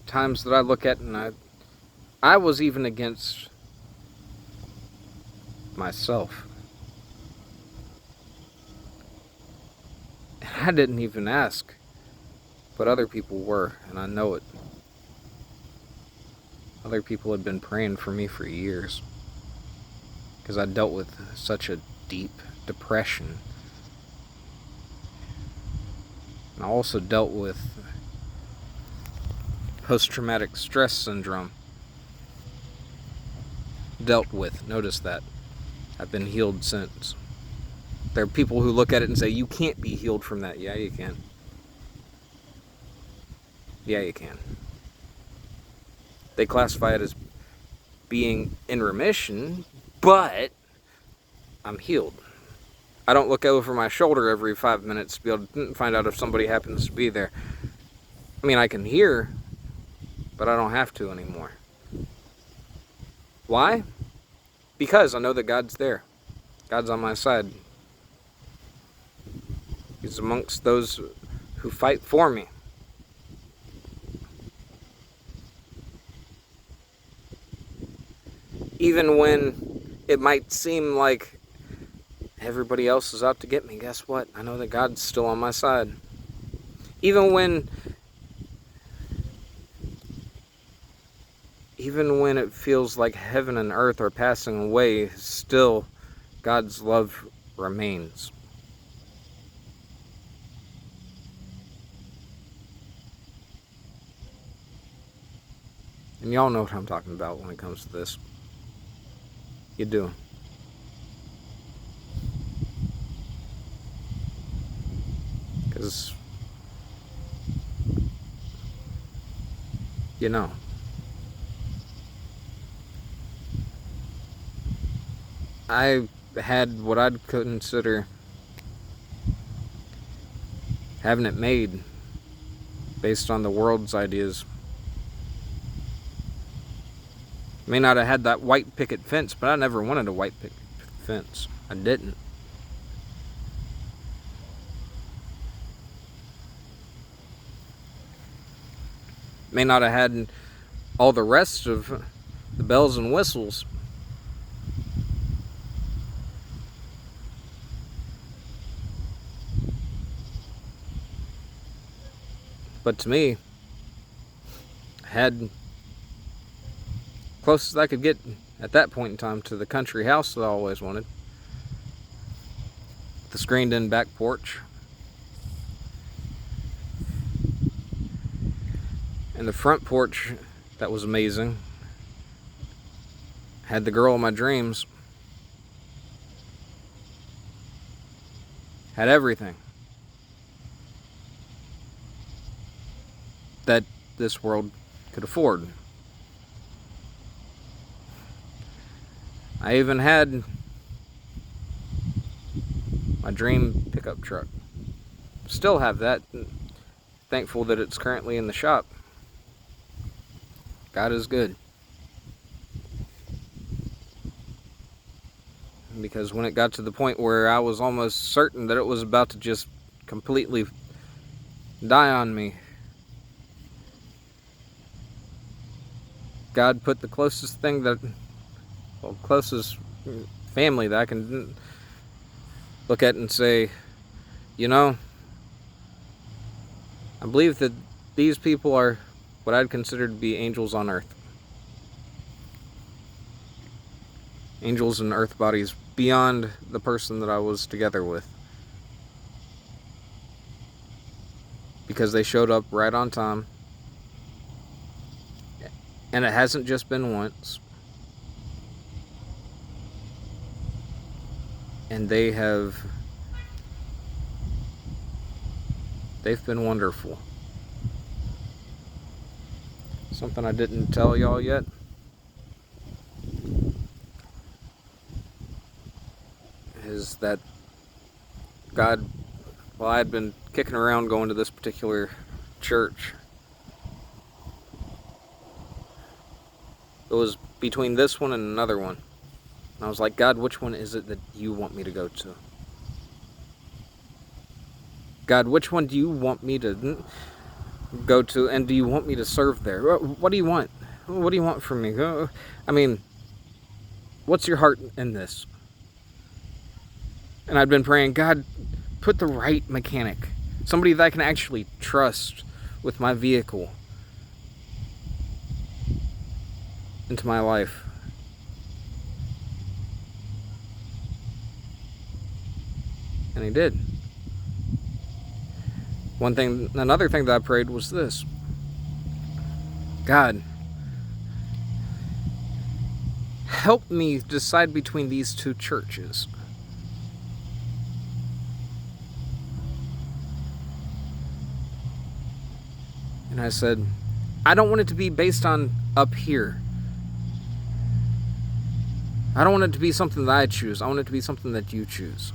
Times that I look at and I was even against myself. And I didn't even ask, but other people were, and I know it. Other people had been praying for me for years, because I dealt with such a deep depression. And I also dealt with post-traumatic stress syndrome. Notice that. I've been healed since. There are people who look at it and say, you can't be healed from that. Yeah, you can. Yeah, you can. They classify it as being in remission, but I'm healed. I don't look over my shoulder every 5 minutes to be able to find out if somebody happens to be there. I mean, I can hear, but I don't have to anymore. Why? Because I know that God's there. God's on my side. He's amongst those who fight for me. Even when it might seem like everybody else is out to get me, guess what? I know that God's still on my side. Even when it feels like heaven and earth are passing away, still God's love remains. And y'all know what I'm talking about when it comes to this. You do. Because, you know. I had what I'd consider having it made based on the world's ideas. May not have had that white picket fence, but I never wanted a white picket fence. I didn't. May not have had all the rest of the bells and whistles. But to me, I had closest I could get at that point in time to the country house that I always wanted. The screened-in back porch. And the front porch, that was amazing. Had the girl of my dreams. Had everything that this world could afford. I even had my dream pickup truck. Still have that. Thankful that it's currently in the shop. God is good. Because when it got to the point where I was almost certain that it was about to just completely die on me, God put the closest family that I can look at and say, you know, I believe that these people are what I'd consider to be angels on earth. Angels in earth bodies beyond the person that I was together with. Because they showed up right on time. And it hasn't just been once. And they've been wonderful. Something I didn't tell y'all yet. Is that God, well, I had been kicking around going to this particular church. It was between this one and another one. And I was like, God, which one is it that you want me to go to? God, which one do you want me to go to, and do you want me to serve there? What do you want? What do you want from me? I mean, what's your heart in this? And I'd been praying, God, put the right mechanic, somebody that I can actually trust with my vehicle, into my life. And he did. Another thing that I prayed was this: God, help me decide between these two churches. And I said, I don't want it to be based on up here. I don't want it to be something that I choose. I want it to be something that you choose.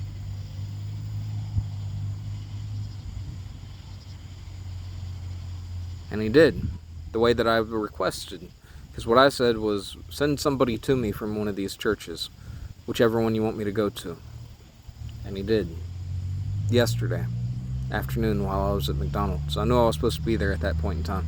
And he did, the way that I requested. Because what I said was, send somebody to me from one of these churches, whichever one you want me to go to. And he did. Yesterday afternoon while I was at McDonald's. I knew I was supposed to be there at that point in time.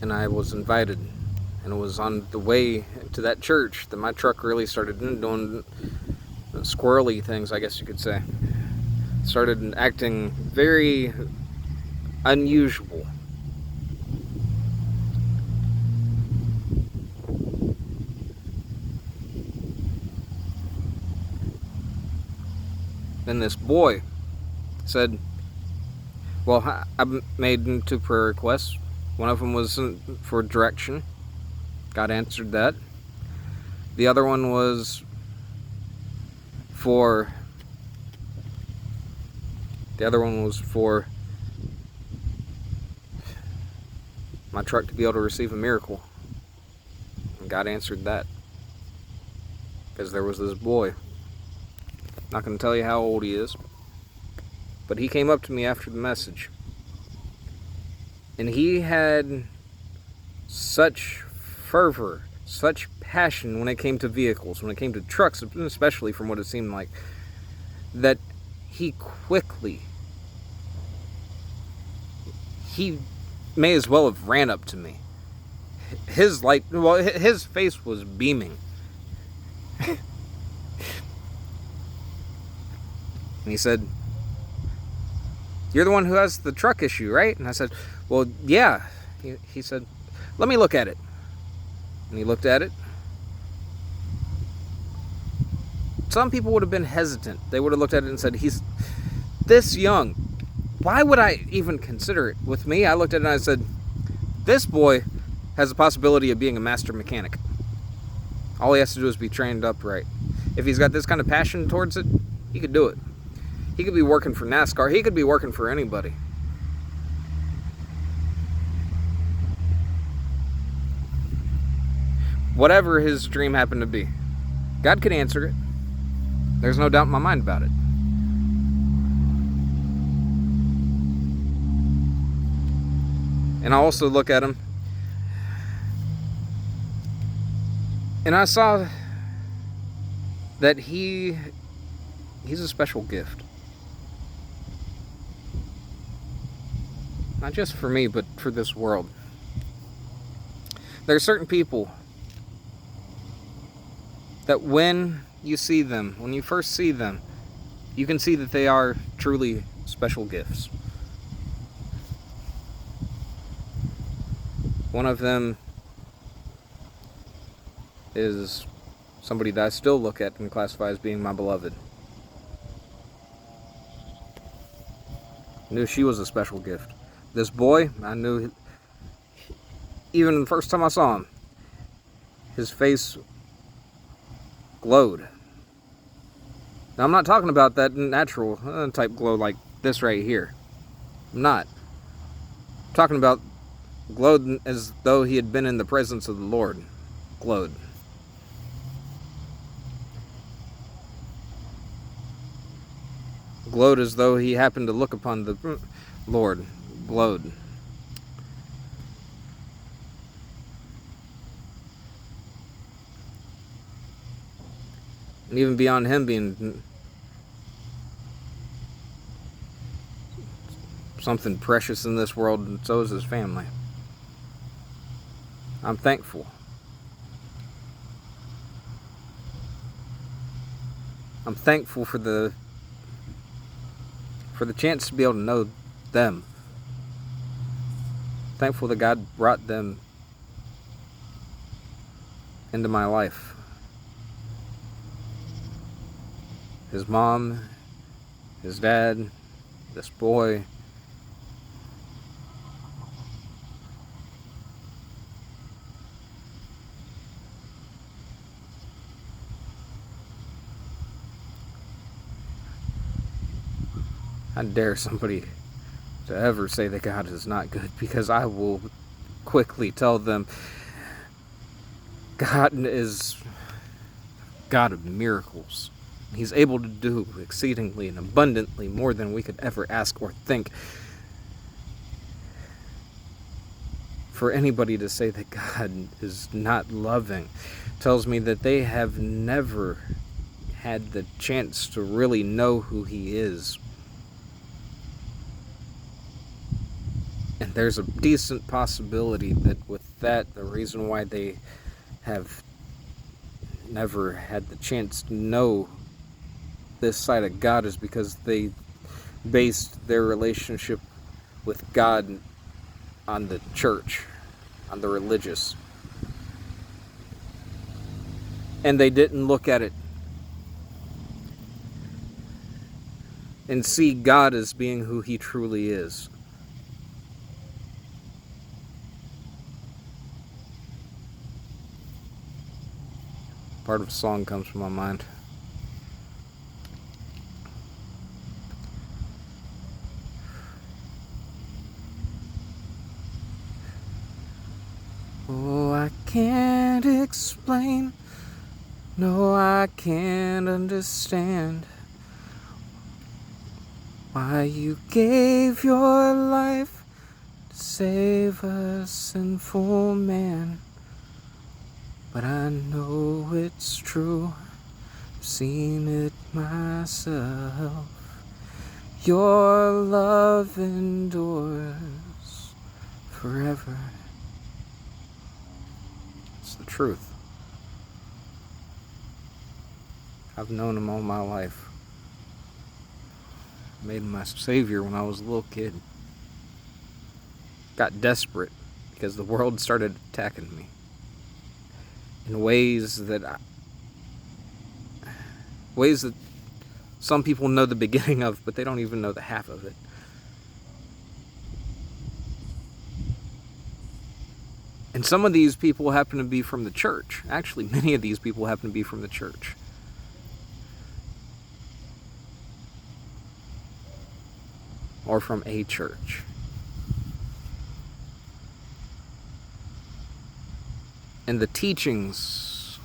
And I was invited, and it was on the way to that church that my truck really started doing squirrely things, I guess you could say. Started acting very unusual. Then this boy said, well, I made 2 prayer requests. One of them was for direction. God answered that. The other one was for my truck to be able to receive a miracle. And God answered that. Because there was this boy. Not going to tell you how old he is. But he came up to me after the message. And he had such fervor, such passion when it came to vehicles, when it came to trucks, especially from what it seemed like, that he may as well have ran up to me. His face was beaming. And he said, you're the one who has the truck issue, right? And I said, well, yeah. He said, let me look at it. And he looked at it. Some people would have been hesitant. They would have looked at it and said, he's this young. Why would I even consider it? With me, I looked at it and I said, this boy has the possibility of being a master mechanic. All he has to do is be trained up right. If he's got this kind of passion towards it, he could do it. He could be working for NASCAR. He could be working for anybody. Whatever his dream happened to be, God could answer it. There's no doubt in my mind about it. And I also look at him, and I saw that he's a special gift. Not just for me, but for this world. There are certain people that when you see them, when you first see them, you can see that they are truly special gifts. One of them is somebody that I still look at and classify as being my beloved. I knew she was a special gift. This boy, I knew, even the first time I saw him, his face glowed. Now, I'm not talking about that natural type glow like this right here. I'm not. I'm talking about glowed as though he had been in the presence of the Lord. Glowed. glowed as though he happened to look upon the Lord. Glowed. And even beyond him being something precious in this world, and so is his family. I'm thankful. I'm thankful for the chance to be able to know them. Thankful that God brought them into my life. His mom, his dad, this boy. I dare somebody to ever say that God is not good, because I will quickly tell them God is God of miracles. He's able to do exceedingly and abundantly more than we could ever ask or think. For anybody to say that God is not loving tells me that they have never had the chance to really know who He is. And there's a decent possibility that with that, the reason why they have never had the chance to know this side of God is because they based their relationship with God on the church, on the religious. And they didn't look at it and see God as being who He truly is. Part of a song comes from my mind. Oh, I can't explain. No, I can't understand why you gave your life to save a sinful man. But I know it's true, I've seen it myself. Your love endures forever. It's the truth. I've known Him all my life. I made Him my Savior when I was a little kid. Got desperate because the world started attacking me in ways that some people know the beginning of, but they don't even know the half of it. And some of these people happen to be from the church. Actually, many of these people happen to be from the church. Or from a church. And the teachings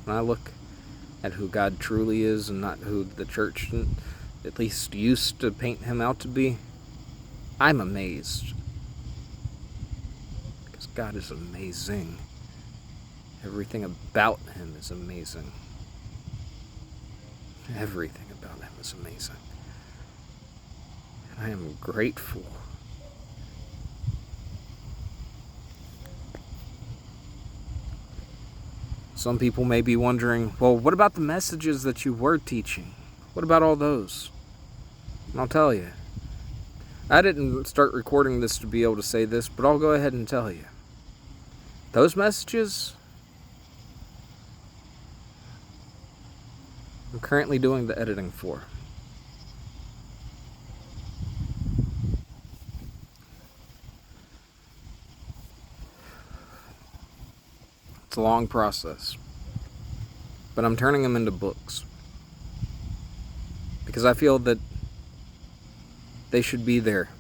when I look at who God truly is and not who the church at least used to paint Him out to be, I'm amazed. Because God is amazing. Everything about Him is amazing. Everything about Him is amazing. And I am grateful. Some people may be wondering, well, what about the messages that you were teaching? What about all those? And I'll tell you. I didn't start recording this to be able to say this, but I'll go ahead and tell you. Those messages, I'm currently doing the editing for. It's a long process, but I'm turning them into books because I feel that they should be there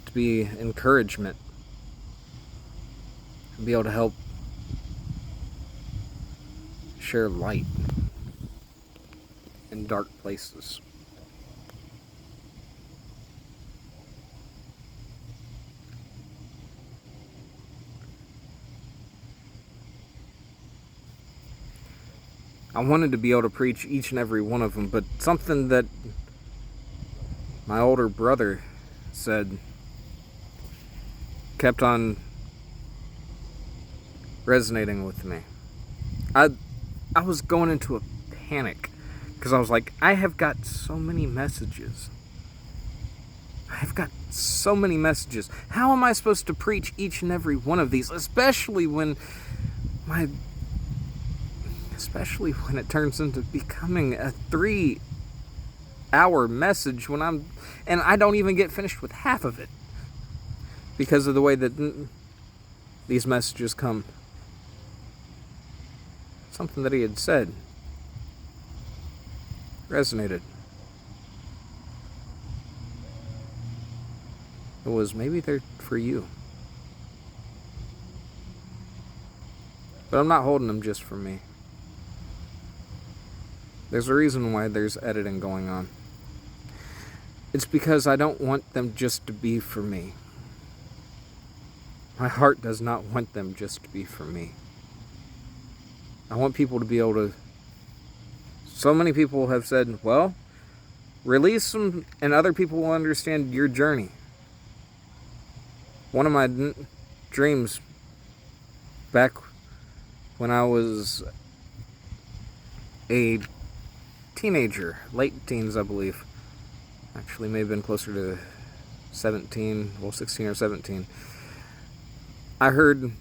to be encouragement and be able to help share light in dark places. I wanted to be able to preach each and every one of them, but something that my older brother said kept on resonating with me. I was going into a panic because I was like, I have got so many messages. I've got so many messages. How am I supposed to preach each and every one of these, especially when it turns into becoming a 3-hour message and I don't even get finished with half of it because of the way that these messages come. Something that he had said resonated. It was, maybe they're for you. But I'm not holding them just for me. There's a reason why there's editing going on. It's because I don't want them just to be for me. My heart does not want them just to be for me. I want people to be able to... So many people have said, well, release them and other people will understand your journey. One of my dreams back when I was a teenager, late teens, I believe. Actually, may have been closer to 16 or 17. I heard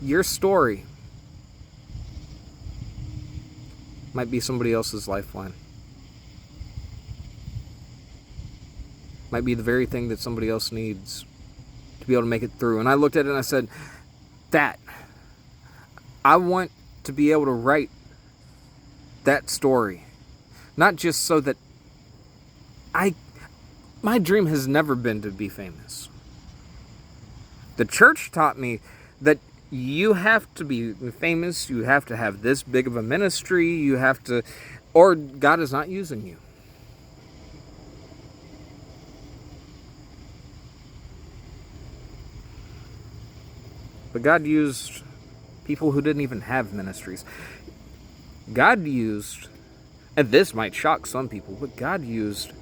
your story might be somebody else's lifeline. Might be the very thing that somebody else needs to be able to make it through. And I looked at it and I said, I want to be able to write that story. Not just so that my dream has never been to be famous. The church taught me that you have to be famous, you have to have this big of a ministry, or God is not using you. But God used people who didn't even have ministries. God used, and this might shock some people, but God used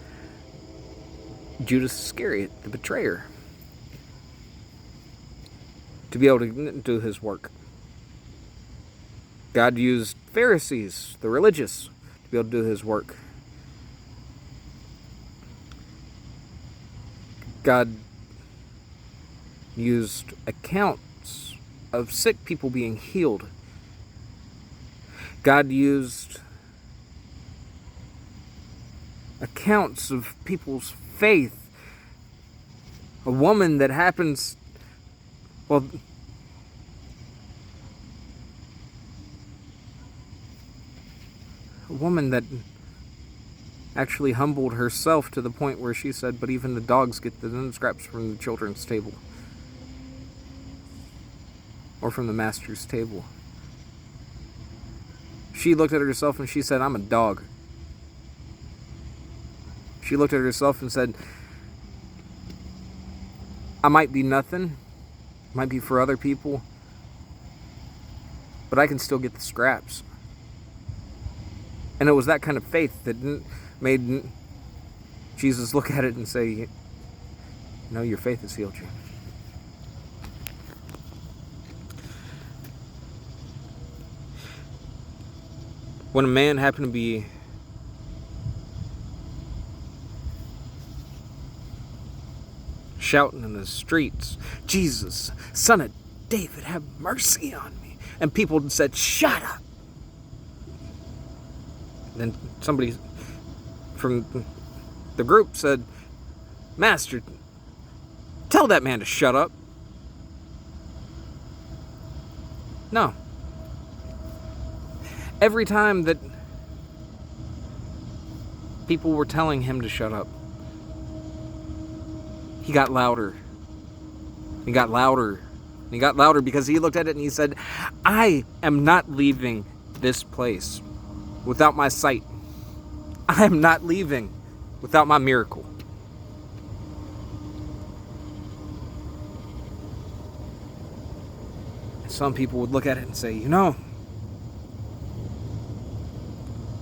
Judas Iscariot, the betrayer, to be able to do his work. God used Pharisees, the religious, to be able to do his work. God used accounts of sick people being healed. God used accounts of people's faith. A woman that happens, a woman that actually humbled herself to the point where she said, but even the dogs get the scraps from the children's table. Or from the master's table. She looked at herself and she said, I'm a dog. She looked at herself and said, I might be nothing, might be for other people, but I can still get the scraps. And it was that kind of faith that made Jesus look at it and say, no, your faith has healed you. When a man happened to be shouting in the streets, Jesus, Son of David, have mercy on me. And people said, shut up. Then somebody from the group said, Master, tell that man to shut up. No. Every time that people were telling him to shut up, he got louder. He got louder. He got louder because he looked at it and he said, I am not leaving this place without my sight. I am not leaving without my miracle. And some people would look at it and say,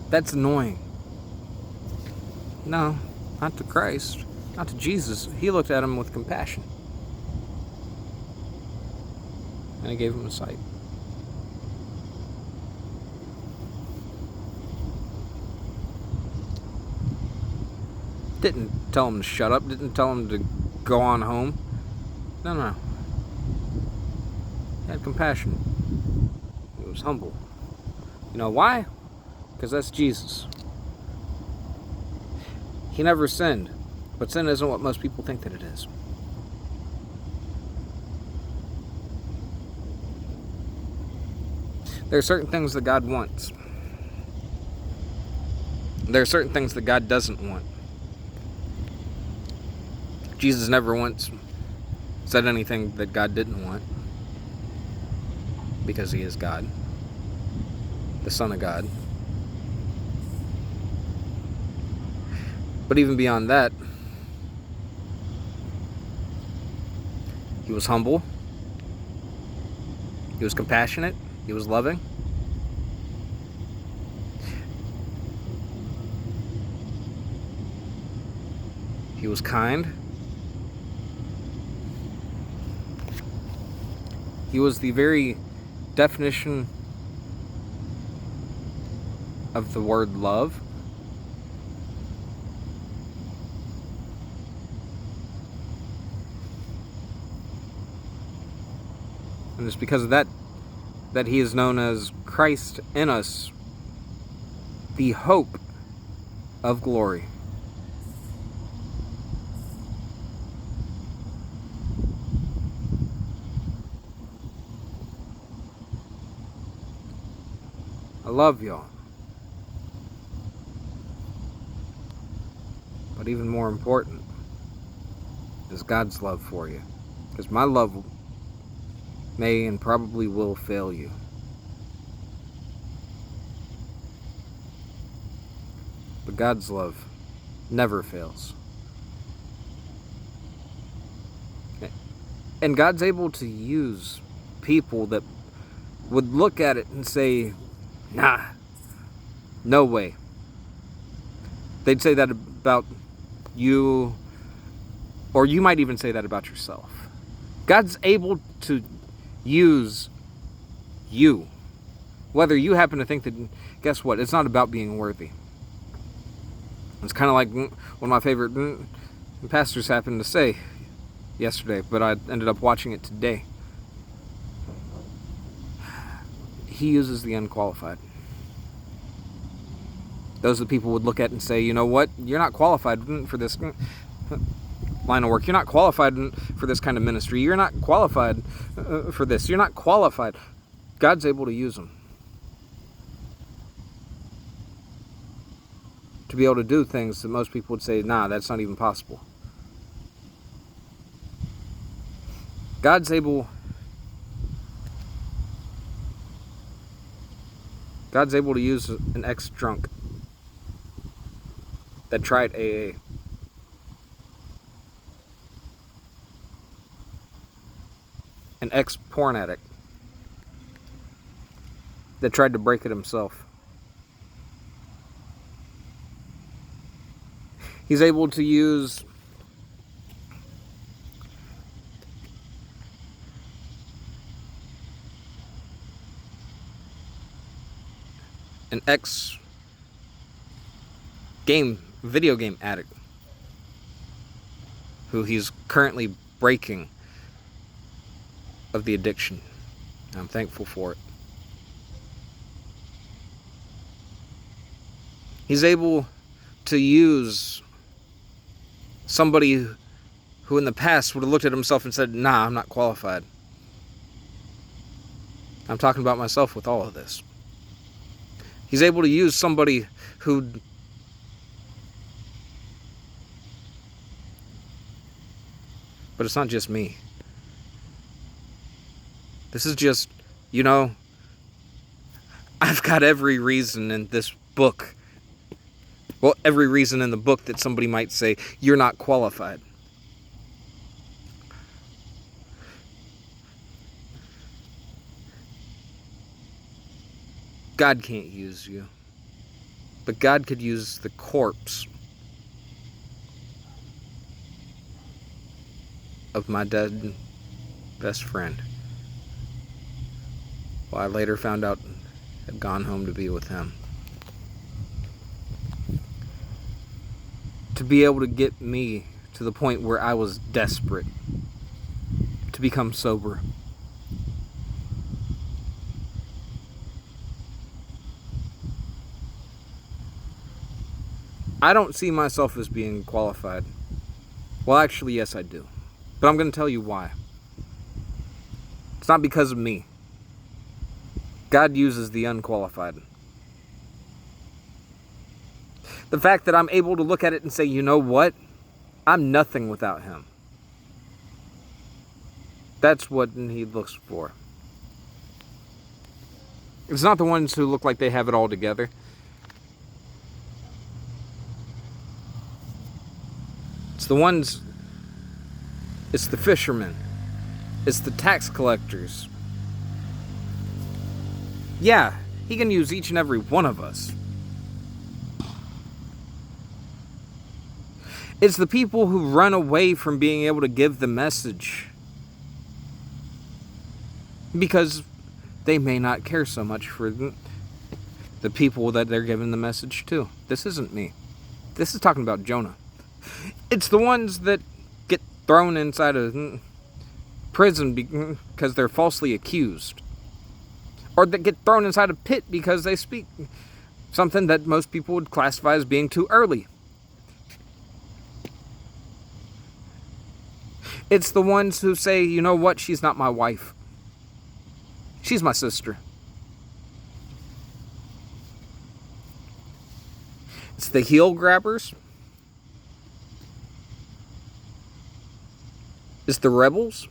that's annoying. No, not to Christ, not to Jesus. He looked at him with compassion. And he gave him a sight. Didn't tell him to shut up, didn't tell him to go on home. No. He had compassion. He was humble. You know why? Because that's Jesus. He never sinned, but sin isn't what most people think that it is. There are certain things that God wants. There are certain things that God doesn't want. Jesus never once said anything that God didn't want, because he is God, the Son of God. But even beyond that, he was humble, he was compassionate, he was loving. He was kind. He was the very definition of the word love. And it's because of that he is known as Christ in us, the hope of glory. I love y'all. But even more important is God's love for you. Because my love may and probably will fail you. But God's love never fails. And God's able to use people that would look at it and say, nah, no way. They'd say that about you, or you might even say that about yourself. God's able to use you. Whether you happen to think that, guess what? It's not about being worthy. It's kind of like one of my favorite pastors happened to say yesterday, but I ended up watching it today. He uses the unqualified. Those that people would look at and say, you know what? You're not qualified for this line of work. You're not qualified for this kind of ministry. You're not qualified for this. You're not qualified. God's able to use them to be able to do things that most people would say, nah, that's not even possible. God's able to use an ex-drunk that tried AA. An ex-porn addict that tried to break it himself. He's able to use an video game addict who he's currently breaking of the addiction. I'm thankful for it. He's able to use somebody who in the past would have looked at himself and said, nah, I'm not qualified. I'm talking about myself with all of this. He's able to use somebody who but it's not just me. This is just, I I've got every reason in this book. Well, every reason in the book that somebody might say, you're not qualified. God can't use you. But God could use the corpse of my dead best friend, who I later found out had gone home to be with him. To be able to get me to the point where I was desperate to become sober. I don't see myself as being qualified. Well, actually, yes, I do. But I'm going to tell you why. It's not because of me. God uses the unqualified. The fact that I'm able to look at it and say, you know what? I'm nothing without him. That's what he looks for. It's not the ones who look like they have it all together. It's the ones, it's the fishermen. It's the tax collectors. Yeah, he can use each and every one of us. It's the people who run away from being able to give the message because they may not care so much for the people that they're giving the message to. This isn't me. This is talking about Jonah. It's the ones that get thrown inside a prison because they're falsely accused. Or that get thrown inside a pit because they speak something that most people would classify as being too early. It's the ones who say, you know what, she's not my wife. She's my sister. It's the heel grabbers. It's the rebels,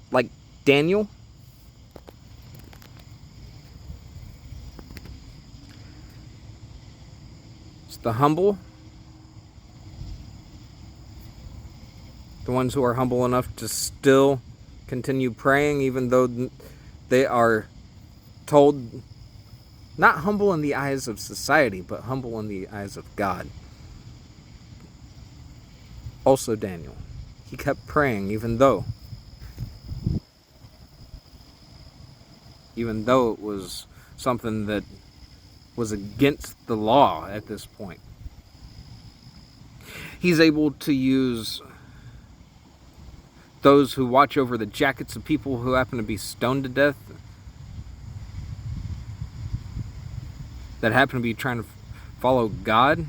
like Daniel. It's the humble. The ones who are humble enough to still continue praying even though they are told, not humble in the eyes of society, but humble in the eyes of God. Also Daniel. He kept praying even though it was something that was against the law at this point. He's able to use those who watch over the jackets of people who happen to be stoned to death, that happen to be trying to follow God.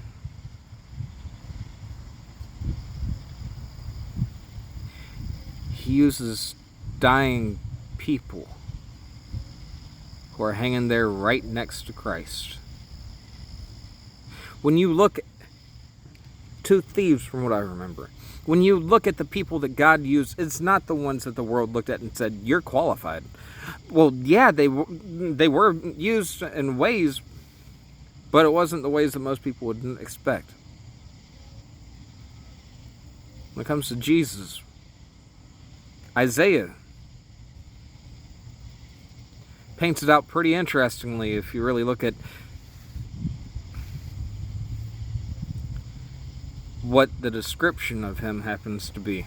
He uses dying people who are hanging there right next to Christ. When you look at 2 thieves, from what I remember, when you look at the people that God used, it's not the ones that the world looked at and said, you're qualified. Well, yeah, they were used in ways, but it wasn't the ways that most people would expect. When it comes to Jesus, Isaiah paints it out pretty interestingly if you really look at what the description of him happens to be.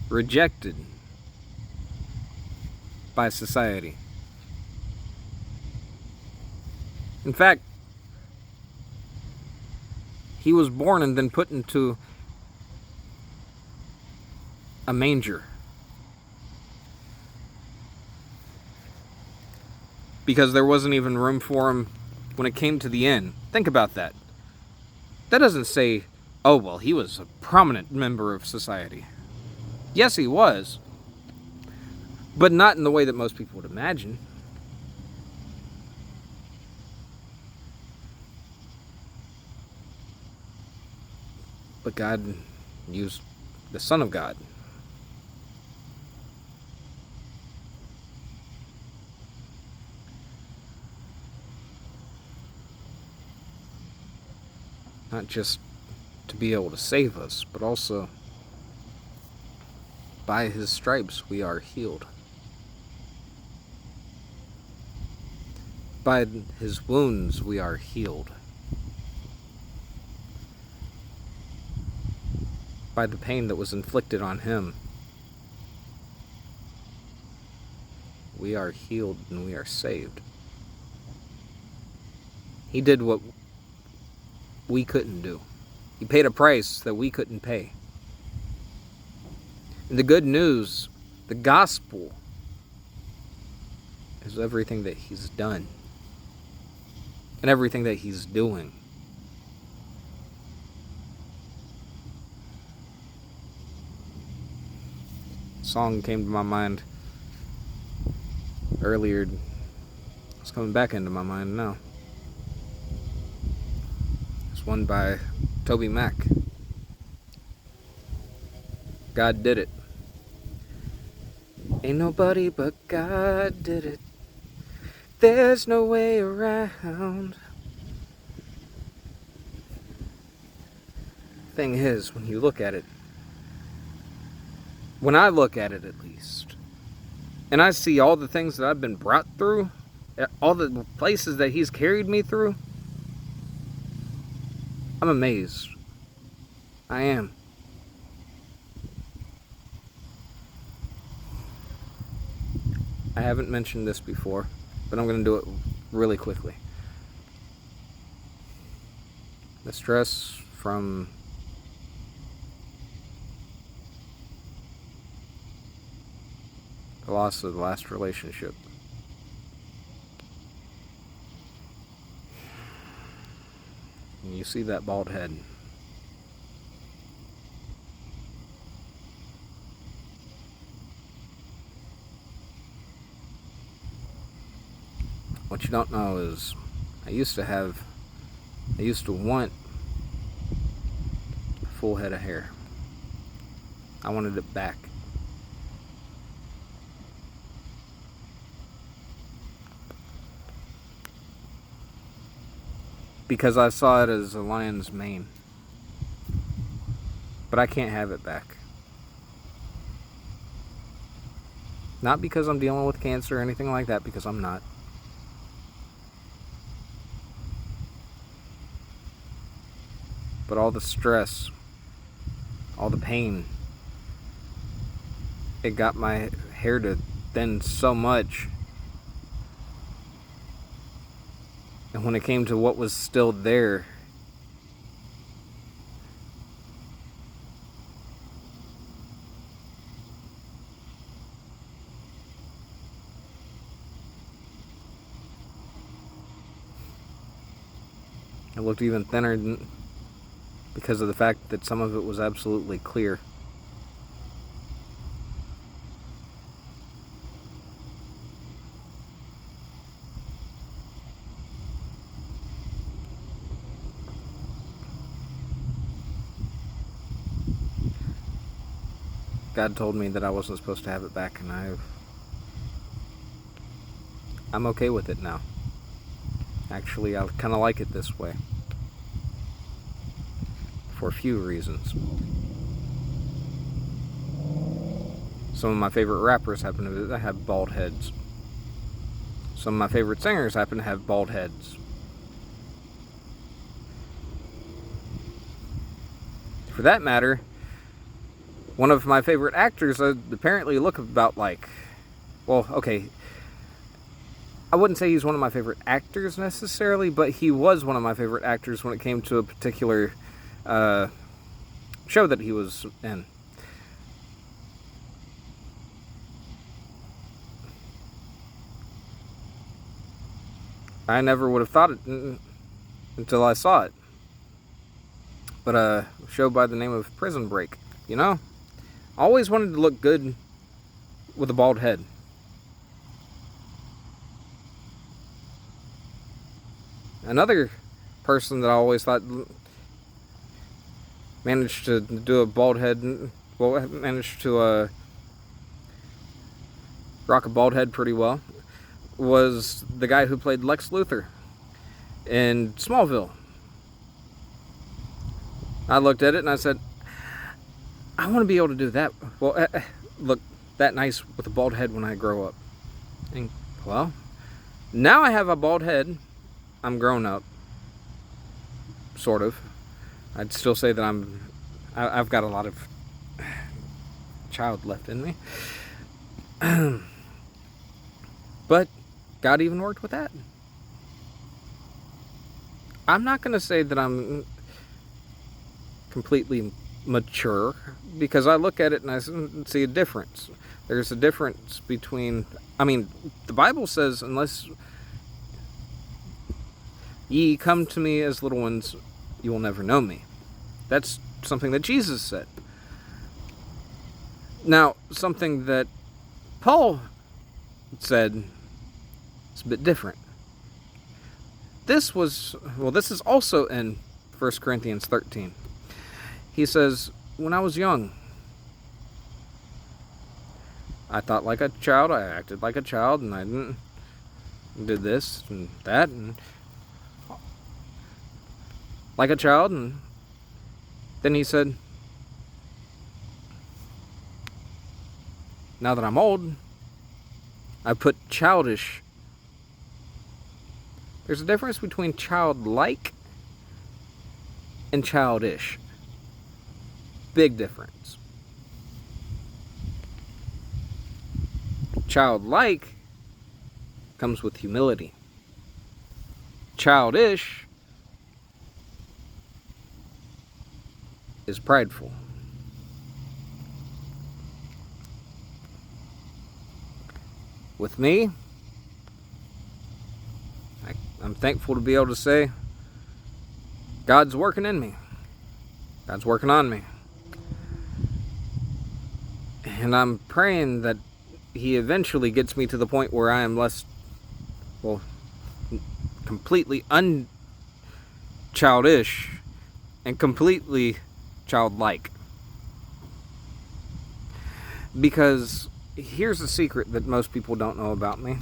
Rejected by society. In fact, he was born and then put into a manger. Because there wasn't even room for him when it came to the inn. Think about that. That doesn't say, oh, well, he was a prominent member of society. Yes, he was. But not in the way that most people would imagine. But God used the Son of God. not just to be able to save us, but also by his stripes we are healed. By his wounds we are healed. By the pain that was inflicted on him, we are healed and we are saved. He did what we couldn't do. He paid a price that we couldn't pay. And the good news, the gospel, is everything that he's done and everything that he's doing. A song came to my mind earlier. It's coming back into my mind now. It's one by Toby Mac. God did it. Ain't nobody but God did it. There's no way around. Thing is, when you look at it, when I look at it at least, and I see all the things that I've been brought through, all the places that he's carried me through, I'm amazed. I am. I haven't mentioned this before, but I'm going to do it really quickly. The stress from the loss of the last relationship. And you see that bald head. What you don't know is I used to want a full head of hair. I wanted it back. Because I saw it as a lion's mane. But I can't have it back. Not because I'm dealing with cancer or anything like that, because I'm not. But all the stress, all the pain, it got my hair to thin so much. And when it came to what was still there, it looked even thinner because of the fact that some of it was absolutely clear. God told me that I wasn't supposed to have it back, and I'm okay with it now. Actually, I kind of like it this way. For a few reasons. Some of my favorite rappers happen to have bald heads. Some of my favorite singers happen to have bald heads. For that matter, one of my favorite actors apparently look about like, well, okay, I wouldn't say he's one of my favorite actors necessarily, but he was one of my favorite actors when it came to a particular show that he was in. I never would have thought it until I saw it. But a show by the name of Prison Break, you know? I always wanted to look good with a bald head. Another person that I always thought managed to do a bald head, well, managed to rock a bald head pretty well, was the guy who played Lex Luthor in Smallville. I looked at it and I said, I want to be able to do that. Well, look that nice with a bald head when I grow up. And, well, now I have a bald head. I'm grown up. Sort of. I'd still say that I've got a lot of child left in me. But God even worked with that. I'm not going to say that I'm completely mature, because I look at it and I see a difference. There's a difference between, the Bible says, unless ye come to me as little ones, you will never know me. That's something that Jesus said. Now, something that Paul said is a bit different. This is also in 1 Corinthians 13. He says, when I was young, I thought like a child, I acted like a child, and I did this and that, and like a child. And then he said, now that I'm old, I put childish. There's a difference between childlike and childish. Big difference. Childlike comes with humility. Childish is prideful. With me, I'm thankful to be able to say, God's working in me. God's working on me. And I'm praying that He eventually gets me to the point where I am less, completely unchildish and completely childlike. Because here's a secret that most people don't know about me.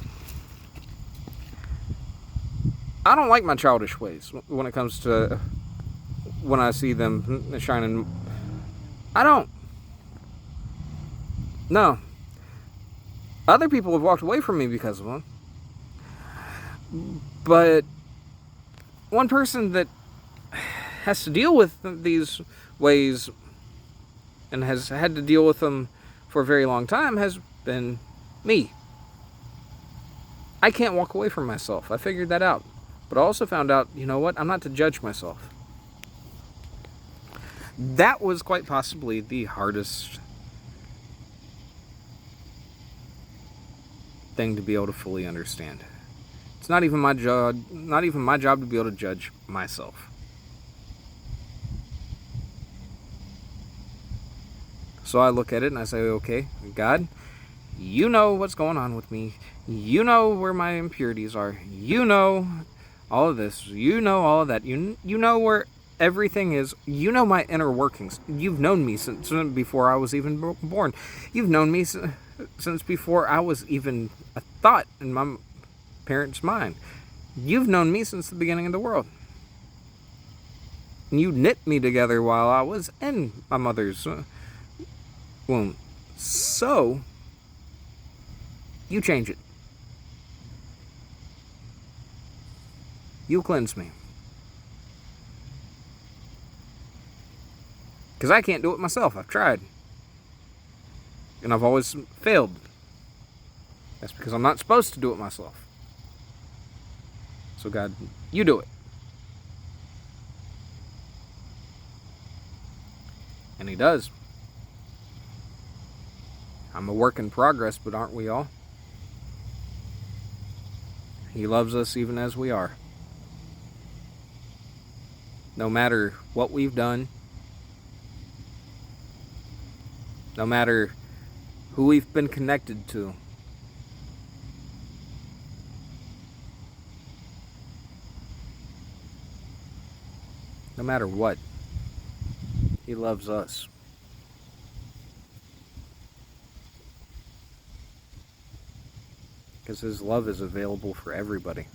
I don't like my childish ways when it comes to when I see them shining. I don't. No. Other people have walked away from me because of them. But one person that has to deal with these ways and has had to deal with them for a very long time has been me. I can't walk away from myself. I figured that out. But I also found out, you know what? I'm not to judge myself. That was quite possibly the hardest thing to be able to fully understand. It's not even my job to be able to judge myself. So I look at it and I say, okay, God, you know what's going on with me. You know where my impurities are. You know all of this. You know all of that. You know where everything is. You know my inner workings. You've known me since before I was even born. You've known me since before I was even a thought in my parents' mind. You've known me since the beginning of the world. You knit me together while I was in my mother's womb. So, you change it. You cleanse me. Because I can't do it myself. I've tried. And I've always failed. That's because I'm not supposed to do it myself. So God, you do it. And He does. I'm a work in progress, but aren't we all? He loves us even as we are. No matter what we've done, no matter who we've been connected to, no matter what, He loves us. Because His love is available for everybody.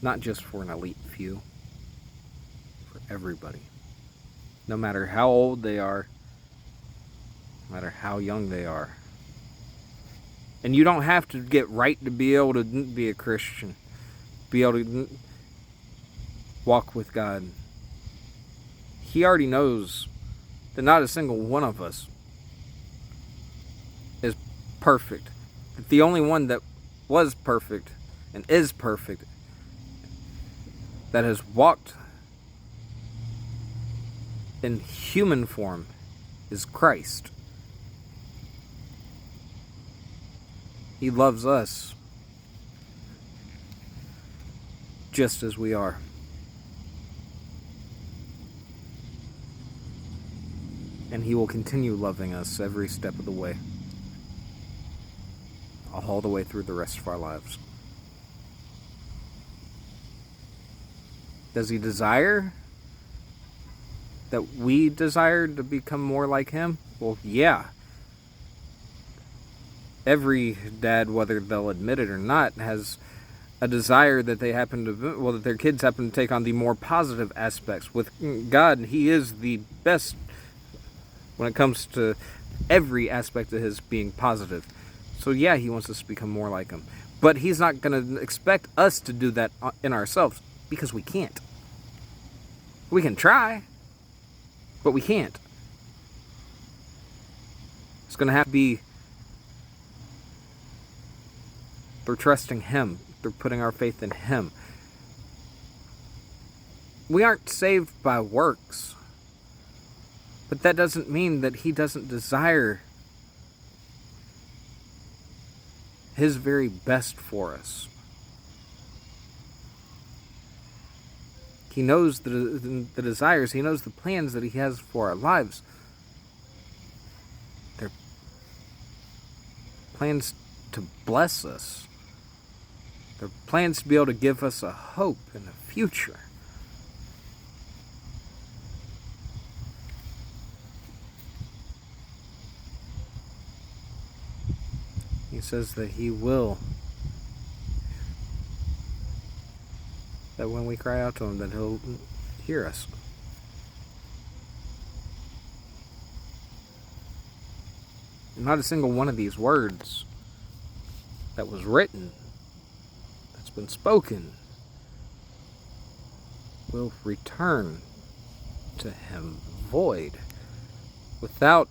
Not just for an elite few. For everybody. no matter how old they are, no matter how young they are. And you don't have to get right to be able to be a Christian, be able to walk with God. He already knows that not a single one of us is perfect. That the only one that was perfect and is perfect, that has walked in human form, is Christ. He loves us just as we are. And He will continue loving us every step of the way, all the way through the rest of our lives. Does He desire that we desire to become more like Him? Well, yeah. Every dad, whether they'll admit it or not, has a desire that they that their kids happen to take on the more positive aspects. With God, He is the best when it comes to every aspect of His being positive. So yeah, He wants us to become more like Him. But He's not going to expect us to do that in ourselves, because we can't. We can try, but we can't. It's going to have to be through trusting Him, through putting our faith in Him. We aren't saved by works, but that doesn't mean that He doesn't desire His very best for us. He knows the desires, He knows the plans that He has for our lives. They're plans to bless us. They're plans to be able to give us a hope and a future. He says that He will. That when we cry out to Him, that He'll hear us. And not a single one of these words that was written, that's been spoken, will return to Him void, without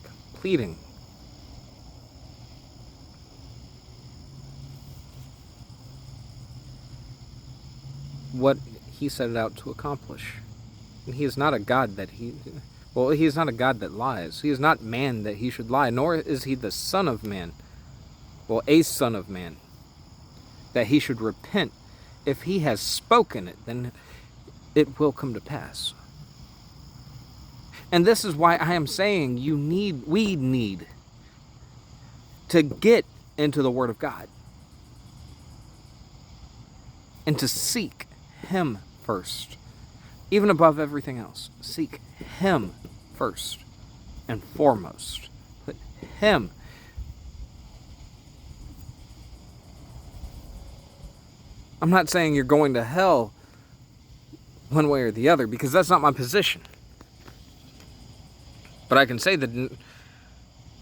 completing what He set it out to accomplish. And He is not a God that He is not a God that lies. He is not man that He should lie, nor is He the Son of Man, a Son of Man, that He should repent. If He has spoken it, then it will come to pass. And this is why I am saying we need to get into the Word of God and to seek Him first. Even above everything else, seek Him first and foremost. Put Him. I'm not saying you're going to hell one way or the other, because that's not my position. But I can say that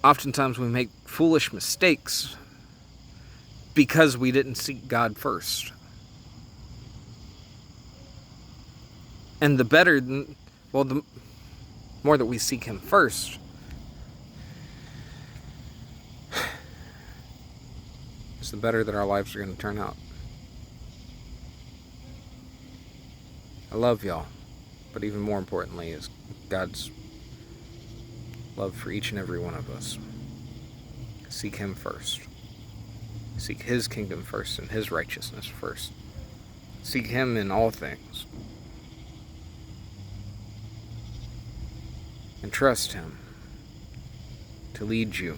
oftentimes we make foolish mistakes because we didn't seek God first. And the more that we seek Him first, is the better that our lives are going to turn out. I love y'all, but even more importantly is God's love for each and every one of us. Seek Him first. Seek His kingdom first and His righteousness first. Seek Him in all things. And trust Him to lead you.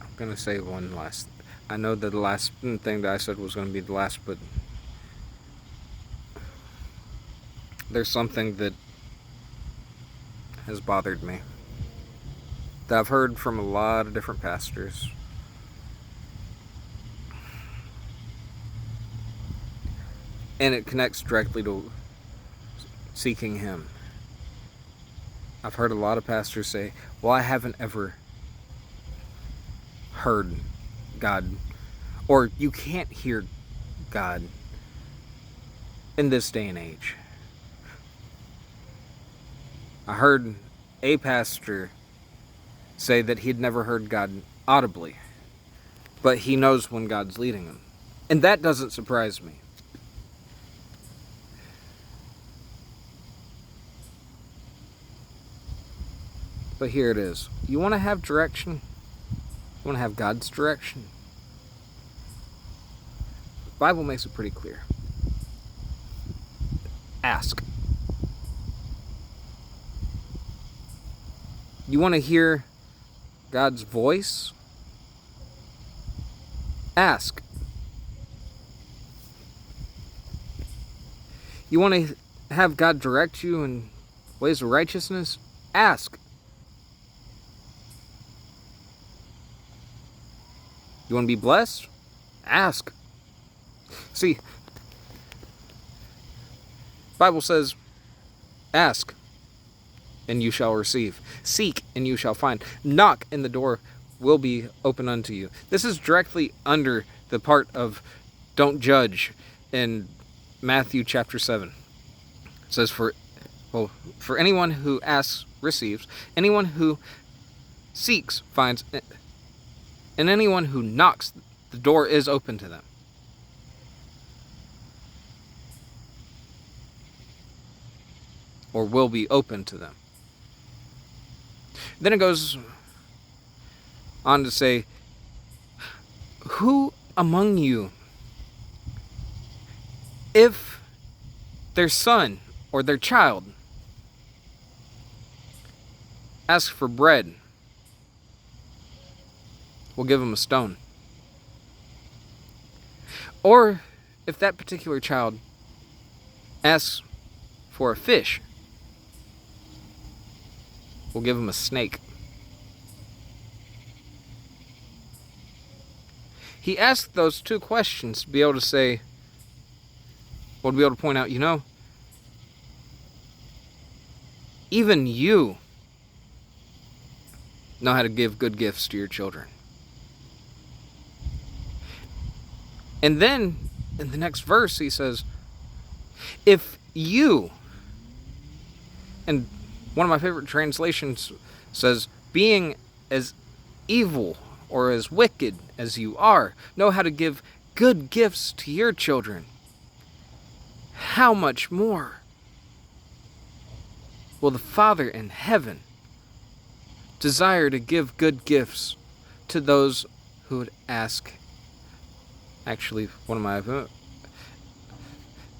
I'm going to say one last. I know that the last thing that I said was going to be the last, but there's something that has bothered me, that I've heard from a lot of different pastors. and it connects directly to seeking Him. I've heard a lot of pastors say, well, I haven't ever heard God, or you can't hear God in this day and age. I heard a pastor say that he'd never heard God audibly, but he knows when God's leading him. And that doesn't surprise me. But here it is. You want to have direction? You want to have God's direction? The Bible makes it pretty clear. Ask. You want to hear God's voice? Ask. You want to have God direct you in ways of righteousness? Ask. You want to be blessed? Ask. See, the Bible says, ask, and you shall receive. Seek, and you shall find. Knock, and the door will be open unto you. This is directly under the part of don't judge in Matthew chapter 7. It says, for anyone who asks, receives. Anyone who seeks, finds. And anyone who knocks, the door is open to them. Or will be open to them. Then it goes on to say, who among you, if their son or their child asks for bread, will give him a stone? Or if that particular child asks for a fish, we'll give him a snake. He asked those two questions to be able to say, well, to be able to point out, even you know how to give good gifts to your children. And then, in the next verse, he says, if you, and one of my favorite translations says, being as evil or as wicked as you are, know how to give good gifts to your children, how much more will the Father in heaven desire to give good gifts to those who would ask? Actually,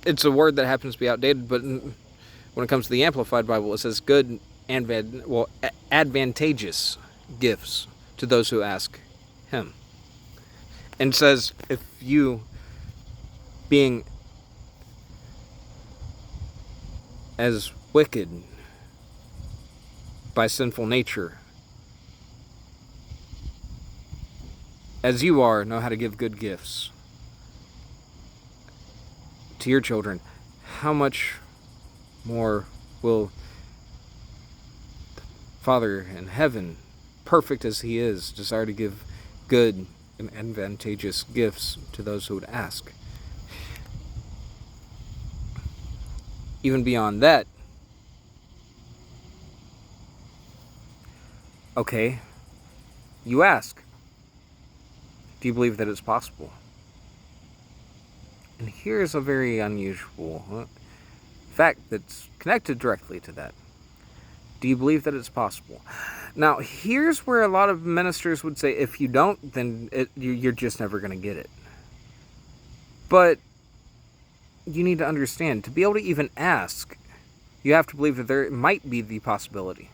it's a word that happens to be outdated, but when it comes to the Amplified Bible, it says good and advantageous gifts to those who ask Him. And says, if you, being as wicked by sinful nature as you are, know how to give good gifts to your children, how much more will the Father in heaven, perfect as He is, desire to give good and advantageous gifts to those who would ask? Even beyond that, okay, you ask, do you believe that it's possible? And here's a very unusual fact that's connected directly to that. Do you believe that it's possible? Now, here's where a lot of ministers would say, if you don't, then you're just never going to get it. But you need to understand, to be able to even ask, you have to believe that there might be the possibility.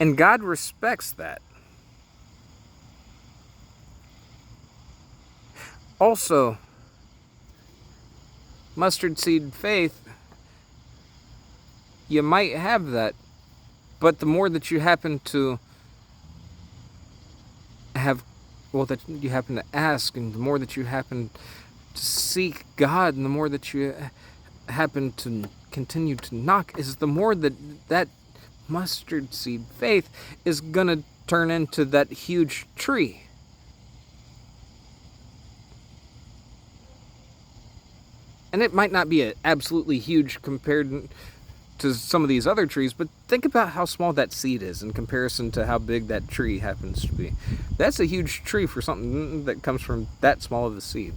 And God respects that. Also, mustard seed faith, you might have that, but the more that you happen to have, that you happen to ask, and the more that you happen seek God and the more that you happen to continue to knock, is the more that mustard seed faith is going to turn into that huge tree. And it might not be absolutely huge compared to some of these other trees, but think about how small that seed is in comparison to how big that tree happens to be. That's a huge tree for something that comes from that small of a seed.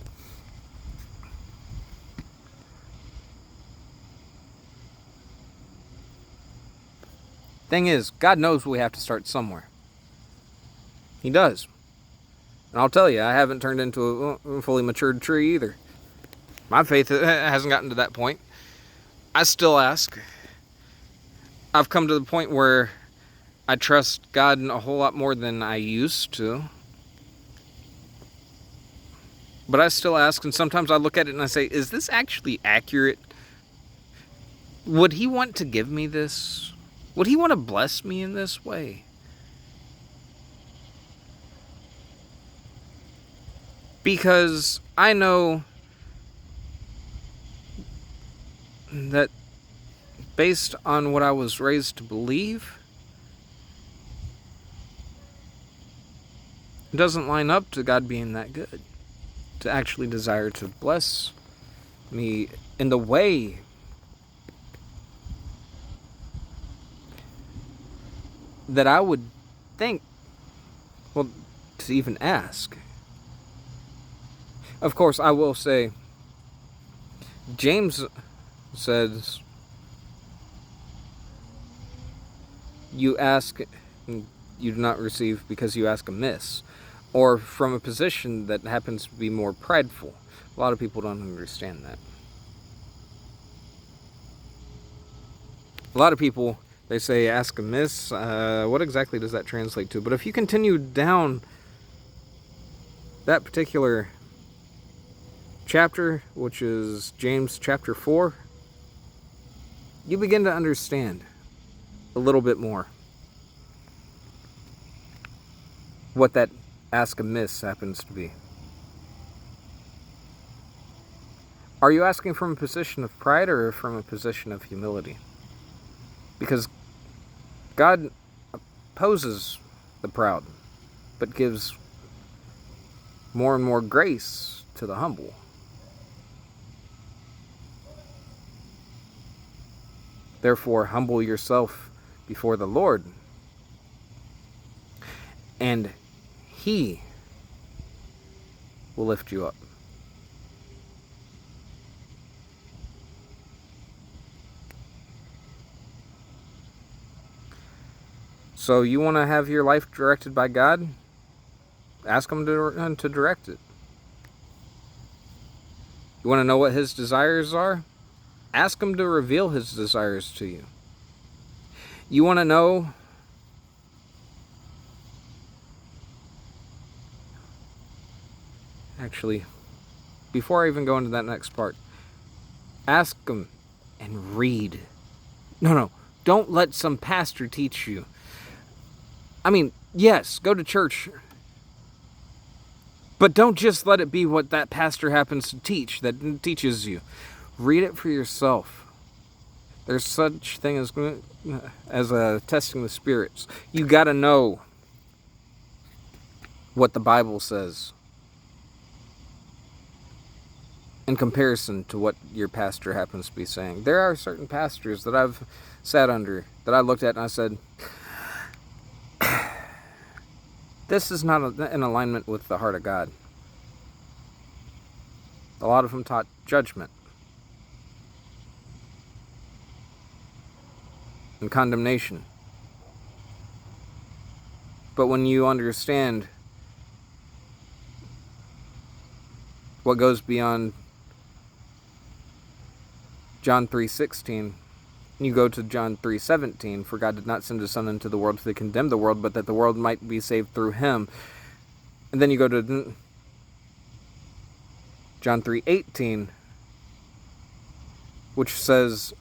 Thing is, God knows we have to start somewhere. He does. And I'll tell you, I haven't turned into a fully matured tree either. My faith hasn't gotten to that point. I still ask. I've come to the point where I trust God a whole lot more than I used to. But I still ask, and sometimes I look at it and I say, is this actually accurate? Would He want to give me this? Would He want to bless me in this way? Because I know that based on what I was raised to believe, it doesn't line up to God being that good, to actually desire to bless me in the way that I would think, well, to even ask. Of course, I will say, James says, you ask and you do not receive because you ask amiss, or from a position that happens to be more prideful. A lot of people don't understand that. A lot of people, they say ask amiss. What exactly does that translate to? But if you continue down that particular chapter, which is James chapter 4, you begin to understand a little bit more what that ask amiss happens to be. Are you asking from a position of pride or from a position of humility? Because God opposes the proud, but gives more and more grace to the humble. Therefore, humble yourself before the Lord, and He will lift you up. So you want to have your life directed by God? Ask Him to direct it. You want to know what His desires are? Ask Him to reveal His desires to you. You want to know actually, before I even go into that next part, ask Him and read. No, don't let some pastor teach you. I mean, yes, go to church, but don't just let it be what that pastor happens to teach, that teaches you. Read it for yourself. There's such thing as testing the spirits. You got to know what the Bible says in comparison to what your pastor happens to be saying. There are certain pastors that I've sat under that I looked at and I said, this is not in alignment with the heart of God. A lot of them taught judgment and condemnation. But when you understand what goes beyond John 3:16, you go to John 3:17, for God did not send His Son into the world to condemn the world, but that the world might be saved through Him. And then you go to John 3:18, which says,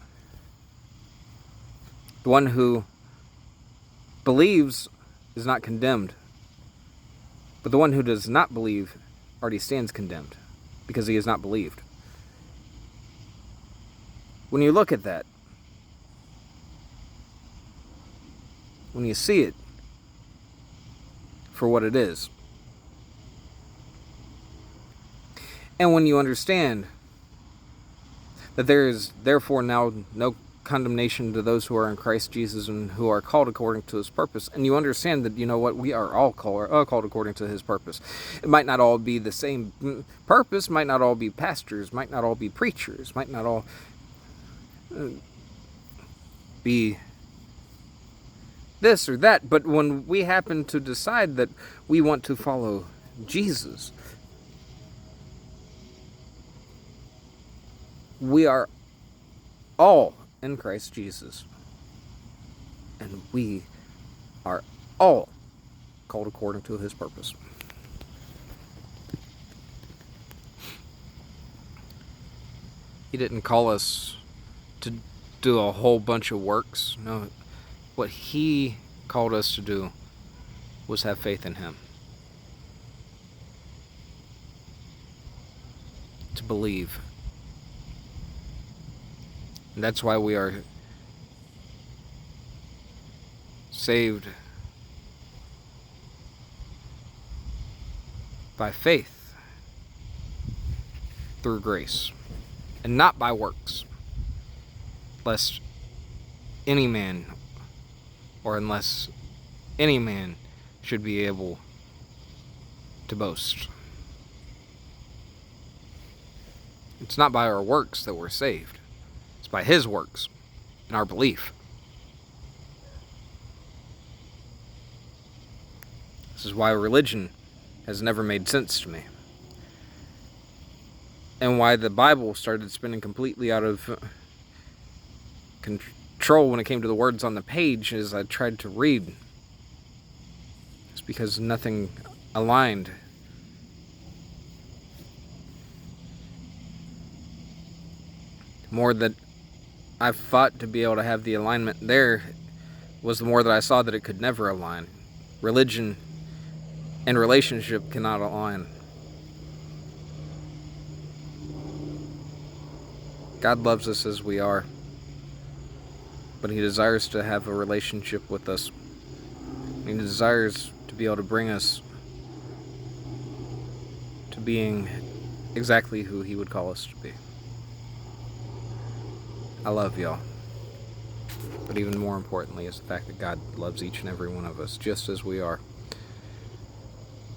the one who believes is not condemned, but the one who does not believe already stands condemned. because he has not believed. When you look at that, when you see it for what it is, and when you understand that there is therefore now no condemnation to those who are in Christ Jesus and who are called according to his purpose, and you understand that, you know what, we are all called according to his purpose. It might not all be the same purpose, might not all be pastors, might not all be preachers, might not all be this or that, but when we happen to decide that we want to follow Jesus, we are all in Christ Jesus, and we are all called according to his purpose. He didn't call us to do a whole bunch of works. No, what he called us to do was have faith in him, to believe. And that's why we are saved by faith through grace, and not by works, lest any man, or unless any man should be able to boast. It's not by our works that we're saved. It's by his works and our belief. This is why religion has never made sense to me. And why the Bible started spinning completely out of control when it came to the words on the page as I tried to read. It's because nothing aligned. The more that I fought to be able to have the alignment there was the more that I saw that it could never align. Religion and relationship cannot align. God loves us as we are, but he desires to have a relationship with us. He desires to be able to bring us to being exactly who he would call us to be. I love y'all. But even more importantly is the fact that God loves each and every one of us just as we are.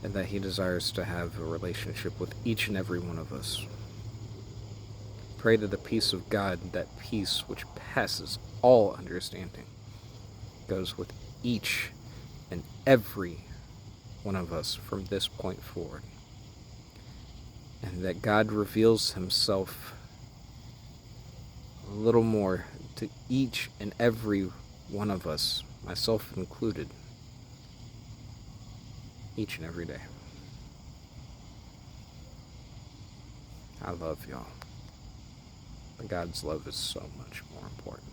And that he desires to have a relationship with each and every one of us. Pray that the peace of God, that peace which passes all understanding, goes with each and every one of us from this point forward. And that God reveals himself a little more to each and every one of us, myself included, each and every day. I love y'all. But God's love is so much more important.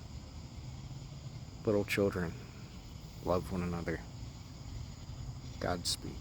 Little children, love one another. Godspeed.